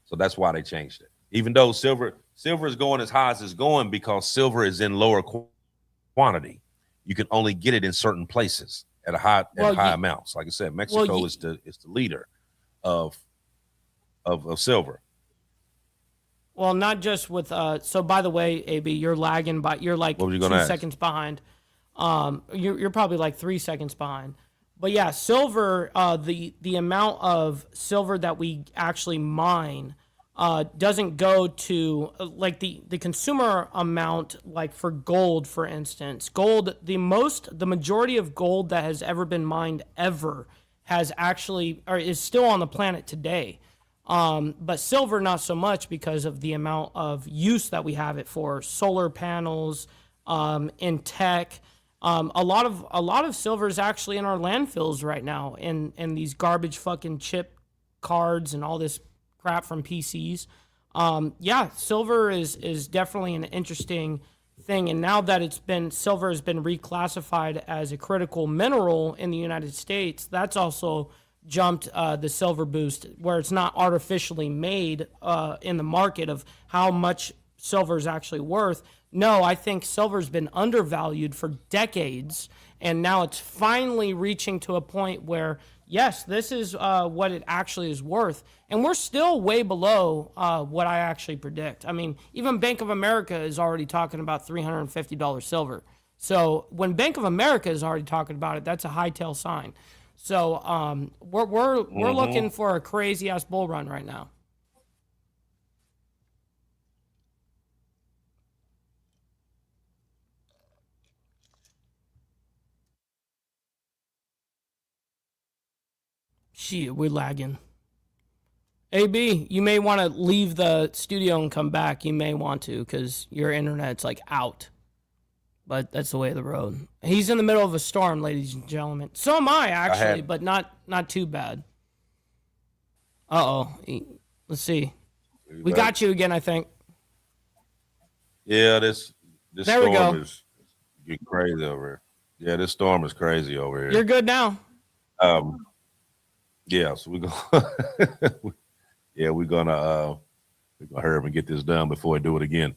So that's why they changed it. Even though silver is going as high as it's going because silver is in lower quantity. You can only get it in certain places at high amounts. Like I said, Mexico is the leader of silver. Well, not just with so by the way, AB, you're lagging by you're like 2 seconds behind. You're probably like 3 seconds behind. But yeah, silver, the amount of silver that we actually mine doesn't go to like the consumer amount, like for gold, for instance. Gold, the majority of gold that has ever been mined ever has actually, or is still on the planet today. But silver, not so much because of the amount of use that we have it for. Solar panels, in tech. A lot of silver is actually in our landfills right now, in these garbage fucking chip cards and all this crap from PCs. Yeah, silver is definitely an interesting thing, and now that silver has been reclassified as a critical mineral in the United States, that's also jumped the silver boost, where it's not artificially made in the market of how much silver is actually worth. No, I think silver's been undervalued for decades, and now it's finally reaching to a point where, yes, this is what it actually is worth. And we're still way below what I actually predict. I mean, even Bank of America is already talking about $350 silver. So when Bank of America is already talking about it, that's a hightail sign. So we're looking for a crazy-ass bull run right now. Shit, we're lagging. AB, you may want to leave the studio and come back. You may want to, because your internet's like out. But that's the way of the road. He's in the middle of a storm, ladies and gentlemen. So am I, actually, but not too bad. Uh-oh. Let's see. We got you again, I think. Yeah, this storm is getting crazy over here. Yeah, this storm is crazy over here. You're good now. Yeah, so we're gonna hurry up and get this done before I do it again.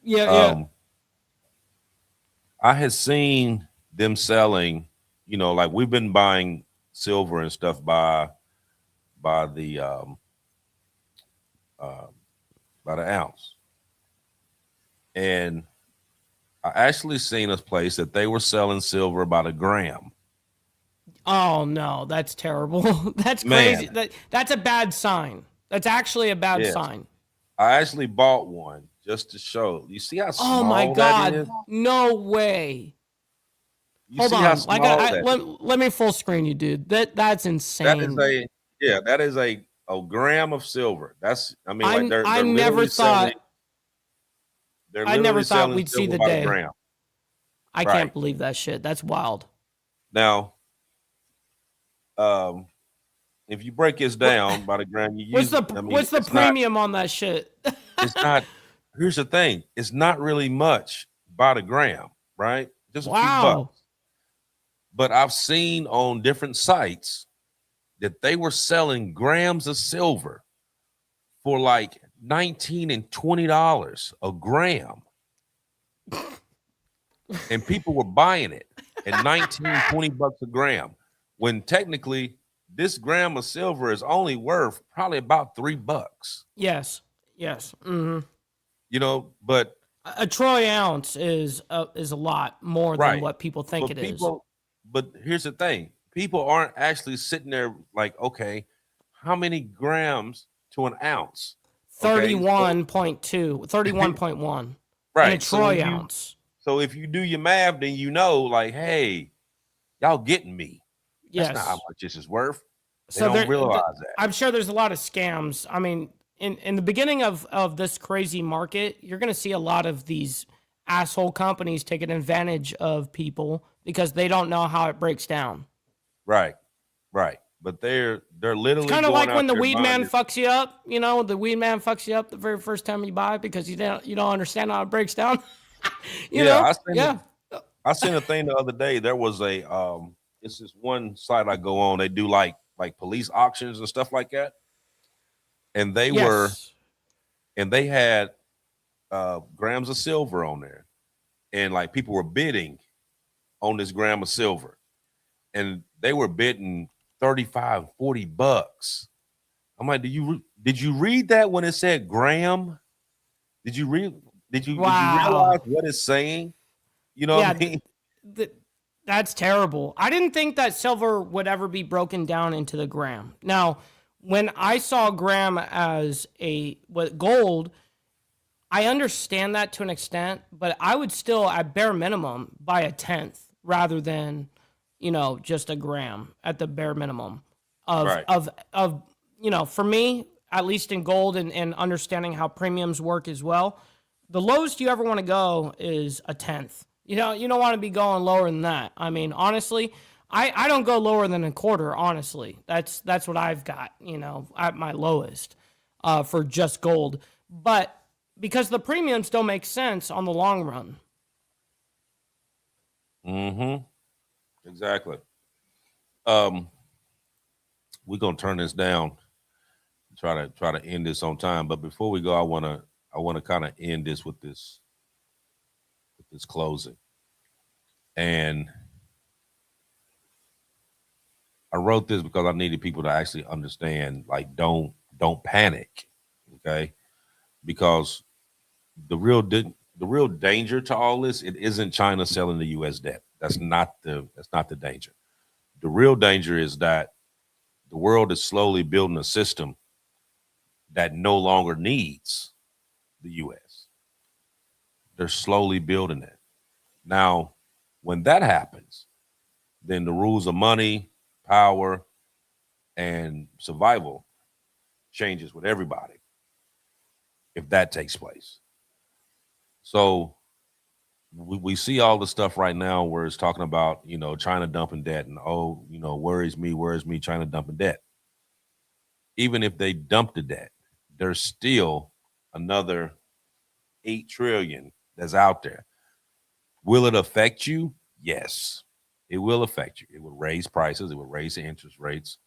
Yeah. I had seen them selling, like we've been buying silver and stuff by the ounce. And I actually seen a place that they were selling silver by the gram. Oh no, that's terrible. That's crazy. That's a bad sign. That's actually a bad sign. I actually bought one just to show. You see how small my God. that is? No way. Hold on. Let me full screen you, dude. That's insane. That is a gram of silver. That's, I mean, like I never thought. They're I never literally thought selling we'd see silver the by the day. gram. I Right. can't believe that shit. That's wild. Now, if you break this down by the gram, you use. I mean, What's the premium on that shit? It's not. Here's the thing: it's not really much by the gram, right? Just a few bucks. Wow. But I've seen on different sites that they were selling grams of silver for like $19 and $20 a gram. And people were buying it at 19, 20 bucks a gram. When technically this gram of silver is only worth probably about $3. Yes. Yes. Mm-hmm. You know, but A troy ounce is a lot more than right. what people think it is. But here's the thing: people aren't actually sitting there like, okay, how many grams to an ounce? Okay, 31.2, 31.1 in a right. troy ounce. So if you do your math, then you know, like, hey, y'all getting me. That's not how Yes. much this is worth. They So don't realize that. I'm sure there's a lot of scams. I mean, in the beginning of this crazy market, you're going to see a lot of these asshole companies taking advantage of people because they don't know how it breaks down. Right. But they're literally It's kind of going like out when the there weed buying man this- fucks you up. You know, the weed man fucks you up the very first time you buy because you don't understand how it breaks down. you know? I seen a thing the other day. There was a it's this one site I go on. They do like police auctions and stuff like that. And they had grams of silver on there. And like people were bidding on this gram of silver. And they were bidding 35, 40 bucks. I'm like, did you read that when it said gram? Did you realize what it's saying? You know what I mean? That's terrible. I didn't think that silver would ever be broken down into the gram. Now, when I saw gram as gold, I understand that to an extent, but I would still, at bare minimum, buy a tenth rather than, just a gram at the bare minimum of for me, at least in gold and understanding how premiums work as well. The lowest you ever want to go is a tenth. You don't want to be going lower than that. I mean, honestly, I don't go lower than a quarter, honestly. That's what I've got, at my lowest for just gold. But because the premiums don't make sense on the long run. Mm-hmm. Exactly. We're gonna turn this down. Try to end this on time. But before we go, I wanna kind of end this with this closing. And I wrote this because I needed people to actually understand, like, don't panic, okay? Because the real danger to all this, it isn't China selling the U.S. debt. That's not the danger. The real danger is that the world is slowly building a system that no longer needs the U.S. They're slowly building it. Now, when that happens, then the rules of money, power, and survival changes with everybody if that takes place. So we see all the stuff right now where it's talking about, China dumping debt and, worries me, China dumping debt. Even if they dump the debt, there's still another 8 trillion that's out there. Will it affect you? Yes, it will affect you. It will raise prices. It will raise the interest rates.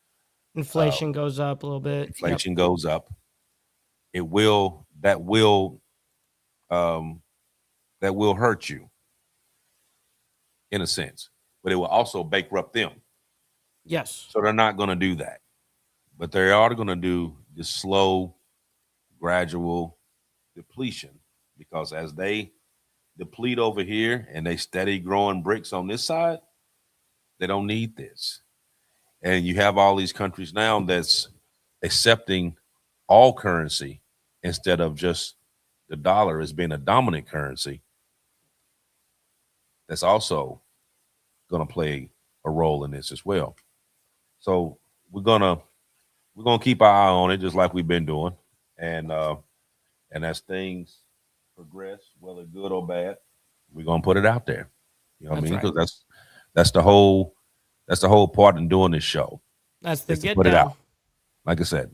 Inflation goes up a little bit. Inflation goes up. It will. That will hurt you in a sense, but it will also bankrupt them. Yes. So they're not going to do that, but they are going to do this slow, gradual depletion, because as they deplete over here and they steady growing bricks on this side, they don't need this. And you have all these countries now that's accepting all currency instead of just the dollar as being a dominant currency. That's also going to play a role in this as well. So we're gonna keep our eye on it, just like we've been doing, and as things progress, whether good or bad, we're gonna put it out there. You know what I That's mean? right. Because that's the whole part in doing this show That's the is to get put it out. down. Like I said,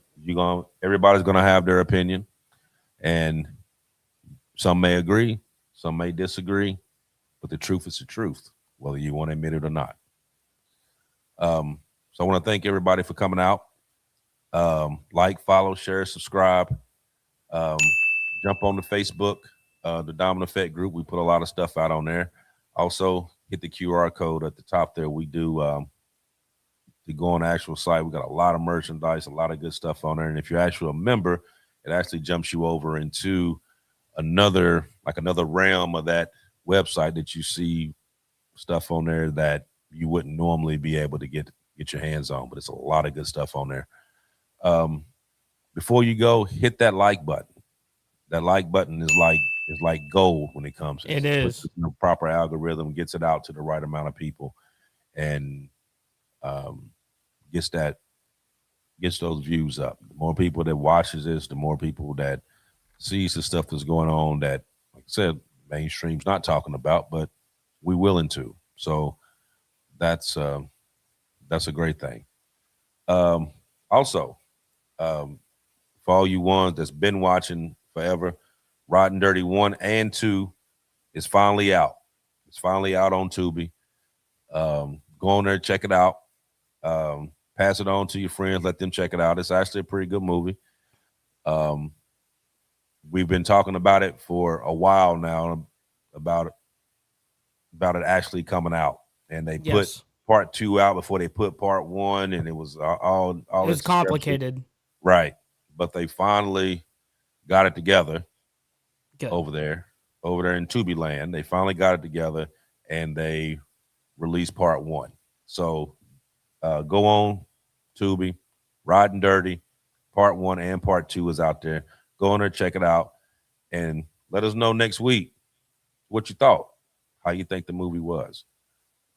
everybody's gonna have their opinion, and some may agree, some may disagree, but the truth is the truth, whether you want to admit it or not. So I want to thank everybody for coming out. Like, follow, share, subscribe. Um, Jump on the Facebook, the Diamond Effect group. We put a lot of stuff out on there. Also, hit the QR code at the top there. We do to go on the actual site. We got a lot of merchandise, a lot of good stuff on there. And if you're actually a member, it actually jumps you over into another realm of that website that you see stuff on there that you wouldn't normally be able to get your hands on. But it's a lot of good stuff on there. Before you go, hit that like button. That like button is like gold when it comes. It is. Puts the proper algorithm, gets it out to the right amount of people, and gets those views up. The more people that watches this, the more people that sees the stuff that's going on that, like I said, mainstream's not talking about, but we willing to. So that's a great thing. Also, for all you ones that's been watching forever, Rotten Dirty 1 and 2 is finally out. It's finally out on Tubi. Go on there, check it out. Pass it on to your friends, let them check it out. It's actually a pretty good movie. We've been talking about it for a while now, about it actually coming out. And they put part 2 out before they put part 1, and it was all it was complicated. Right. But they finally got it together. Good. over there in Tubi land. They finally got it together and they released part 1. So go on Tubi, Riding Dirty, part 1 and part 2 is out there. Go on there, check it out, and let us know next week what you thought, how you think the movie was.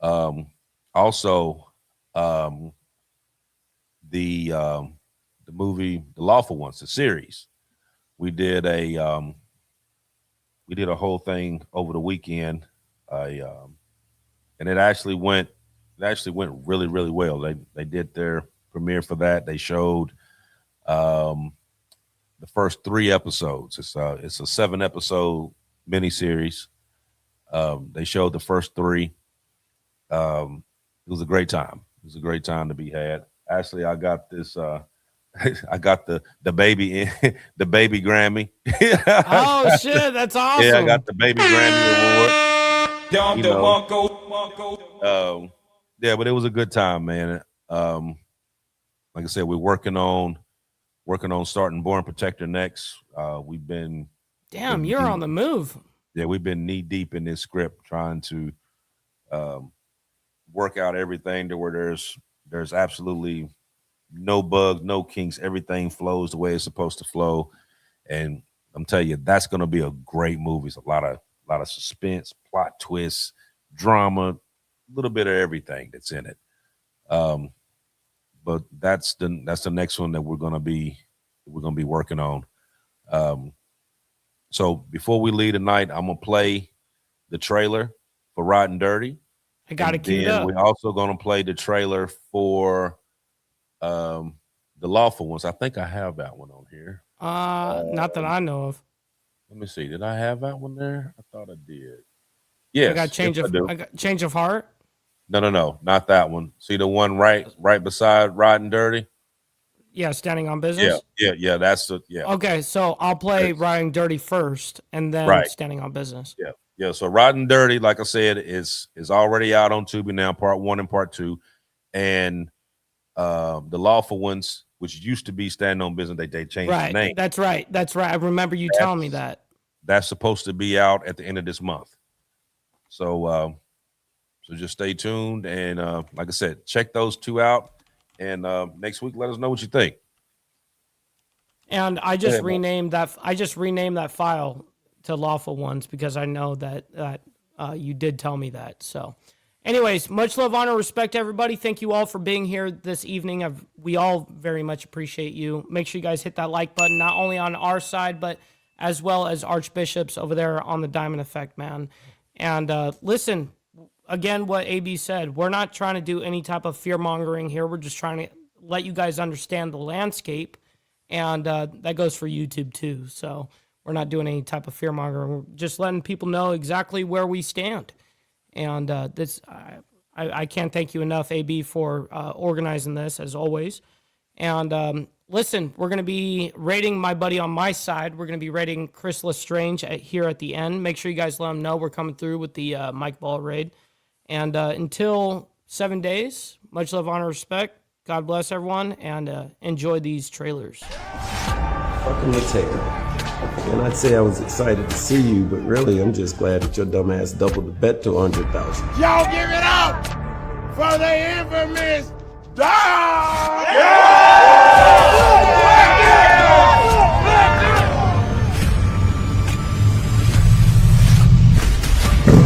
Also, the movie The Lawful Ones, the series. We did a whole thing over the weekend, and it actually went really, really well. They did their premiere for that. They showed the first 3 episodes. It's a 7-episode miniseries. They showed the first 3. It was a great time. It was a great time to be had. Actually, I got this. I got the baby the baby Grammy. Oh shit, that's awesome. Yeah, I got the baby Grammy award. Yeah, but it was a good time, man. Like I said, we're working on starting Born Protector next. We've been you're on the move. Yeah, we've been knee deep in this script trying to work out everything to where there's absolutely no bugs, no kinks. Everything flows the way it's supposed to flow. And I'm telling you, that's going to be a great movie. It's a lot of suspense, plot twists, drama, a little bit of everything that's in it. But that's the next one that we're going to be working on. So before we leave tonight, I'm going to play the trailer for Rotten Dirty. I got it queued up. We're also going to play the trailer for The Lawful Ones. I think I have that one on here. Not that I know of. Let me see. Did I have that one there? I thought I did. Yes. I got change of heart. No, not that one. See the one right beside Riding Dirty? Yeah, Standing on Business. Yeah. That's Okay, so I'll play Riding Dirty first, and then Standing on Business. Yeah. So Riding Dirty, like I said, is already out on Tubi now, part 1 and part 2, and The Lawful Ones, which used to be Standing on Business, they changed the name. That's right. I remember you telling me that. That's supposed to be out at the end of this month. So just stay tuned, and like I said, check those 2 out, and next week let us know what you think. And I just renamed that file to Lawful Ones because I know that you did tell me that. So anyways, much love, honor, respect, everybody. Thank you all for being here this evening. We all very much appreciate you. Make sure you guys hit that like button, not only on our side, but as well as archbishops over there on the Diamond Effect, man. And listen, again, what AB said, we're not trying to do any type of fear-mongering here. We're just trying to let you guys understand the landscape, and that goes for YouTube too. So we're not doing any type of fear-mongering. We're just letting people know exactly where we stand. And I can't thank you enough, AB, for organizing this, as always. And listen, we're going to be rating my buddy on my side. We're going to be rating Chris Lestrange here at the end. Make sure you guys let him know we're coming through with the Mike Ball raid. And until 7 days, much love, honor, respect. God bless everyone, and enjoy these trailers. Fucking Mateo. And I'd say I was excited to see you, but really, I'm just glad that your dumb ass doubled the bet to 100,000. Y'all give it up for the infamous dog!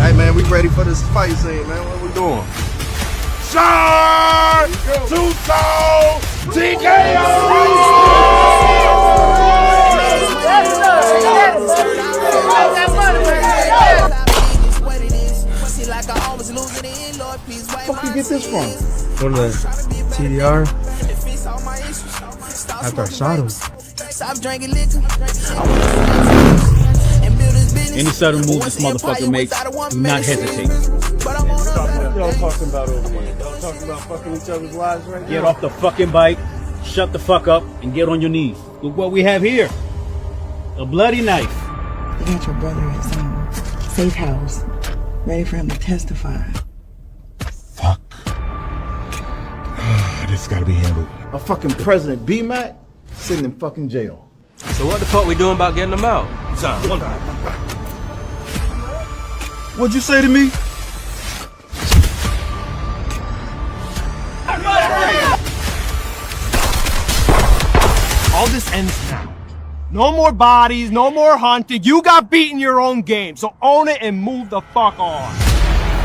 Hey man, we ready for this fight scene, man. What we doing? Shark! Two-Tone! TKO! Fuck you get this from? One of the TDR. After I shot him. Any sudden move this motherfucker makes, do not hesitate. What y'all talking about over there? Y'all talking about fucking each other's lives right now? Get off the fucking bike, shut the fuck up, and get on your knees. Look what we have here. A bloody knife. You got your brother at some safe house, ready for him to testify. Fuck. This gotta be handled. A fucking President B-Mac sitting in fucking jail. So what the fuck we doing about getting them out? What'd you say to me? All this ends now. No more bodies, no more hunting. You got beat in your own game, so own it and move the fuck on.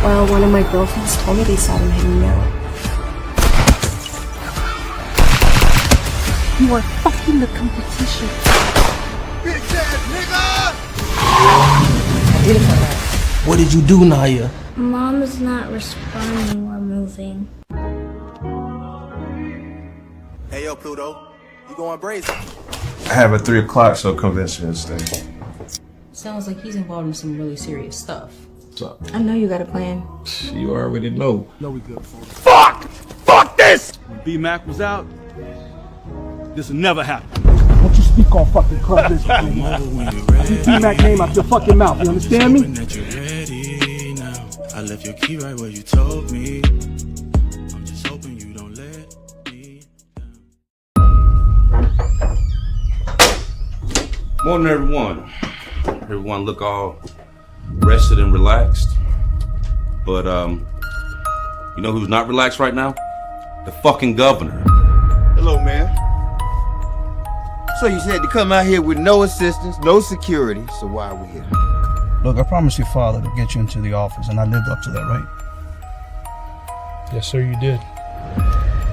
Well, one of my girlfriends told me they saw them hanging out. You are fucking the competition. Bitch ass nigga! I did it for her. What did you do, Naya? Mom is not responding or moving. Hey yo, Pluto, you going brazen? I have at 3 o'clock, so convention is stay. Sounds like he's involved in some really serious stuff. What's up? I know you got a plan. You already know. No, we good for it. Fuck! Fuck this! When B-Mac was out, this will never happen. Don't you speak on fucking club business, man. You keep that name out your fucking mouth, you understand me? I left your key right where you told me. I'm just hoping you don't let me down. Morning, everyone. Everyone look all rested and relaxed. But, you know who's not relaxed right now? The fucking governor. Hello, man. So you said to come out here with no assistance, no security, so why are we here? Look, I promised your father to get you into the office, and I lived up to that, right? Yes, sir, you did.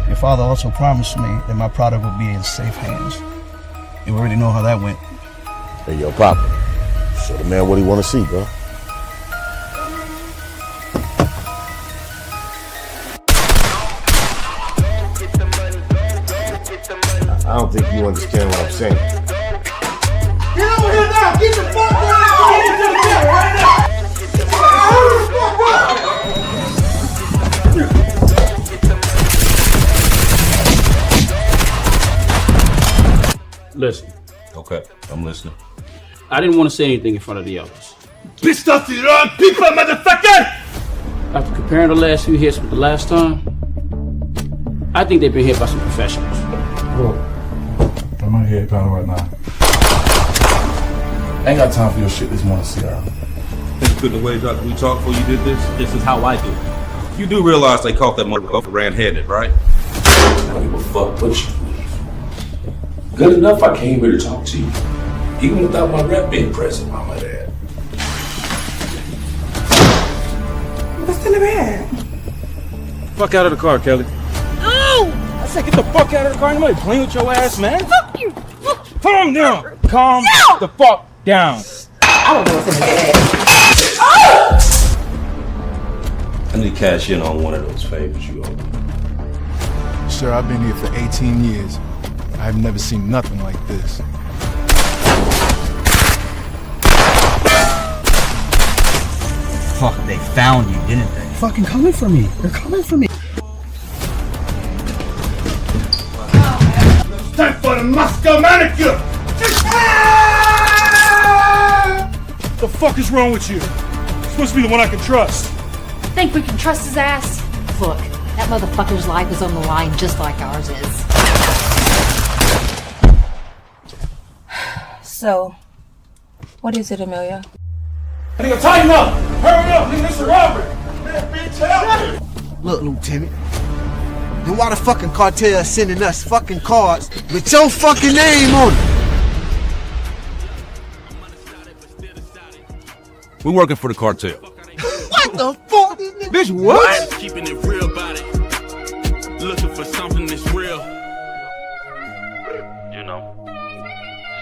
Your father also promised me that my product would be in safe hands. You already know how that went. Hey, yo, Papa. Show the man what he want to see, bro. I don't think you understand what I'm saying. Get over here now! Get the fuck out! Get to the bed right now! Listen, Okay, I'm listening. I didn't want to say anything in front of the others. Pissed off the wrong people, motherfucker! After comparing the last few hits with the last time, I think they've been hit by some professionals. Bro, I'm not here pounding right now. I ain't got time for your shit this morning, Sierra. Think you couldn't have waited after we talked before you did this? This is how I do it. You do realize they caught that motherfucker red-handed, right? I don't give a fuck what you believe. Good enough I came here to talk to you. Even without my rep being present, mama dad. What's in the bag? Fuck out of the car, Kelly. No! I said get the fuck out of the car. Nobody playing with your ass, man. Fuck you! Calm down. Calm the fuck Down. I don't know what's in his head. I need to cash in on one of those favors you owe me. Sir, I've been here for 18 years. I've never seen nothing like this. Fuck, they found you, didn't they? Fucking coming for me. They're coming for me. Time for the Moscow manicure! What the fuck is wrong with you? You're supposed to be the one I can trust. Think we can trust his ass? Look, that motherfucker's life is on the line just like ours is. So, what is it, Amelia? Nigga, tighten up! Hurry up! Nigga, this is a robbery! Man, bitch, help me! Look, Lieutenant. Then why the fucking cartel is sending us fucking cards with your fucking name on it? We're working for the cartel. What the fuck? Bitch, what? Keeping it real about it. Looking for something that's real. You know,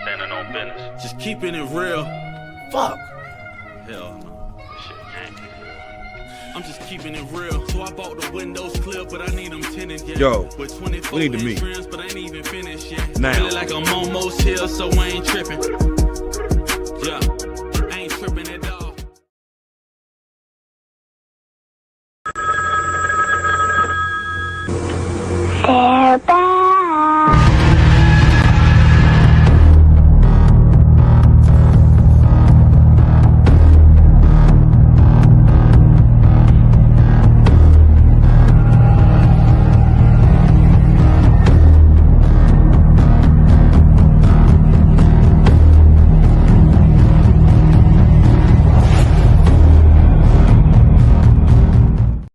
standing on business. Just keeping it real. Fuck. Hell no. I'm just keeping it real. So I bought the windows clear, but I need them tinted yet. Yo, with 24 we need to meet. Rims, but I ain't even finished yet. Now. Feel like I'm almost here, so I ain't tripping. Yeah.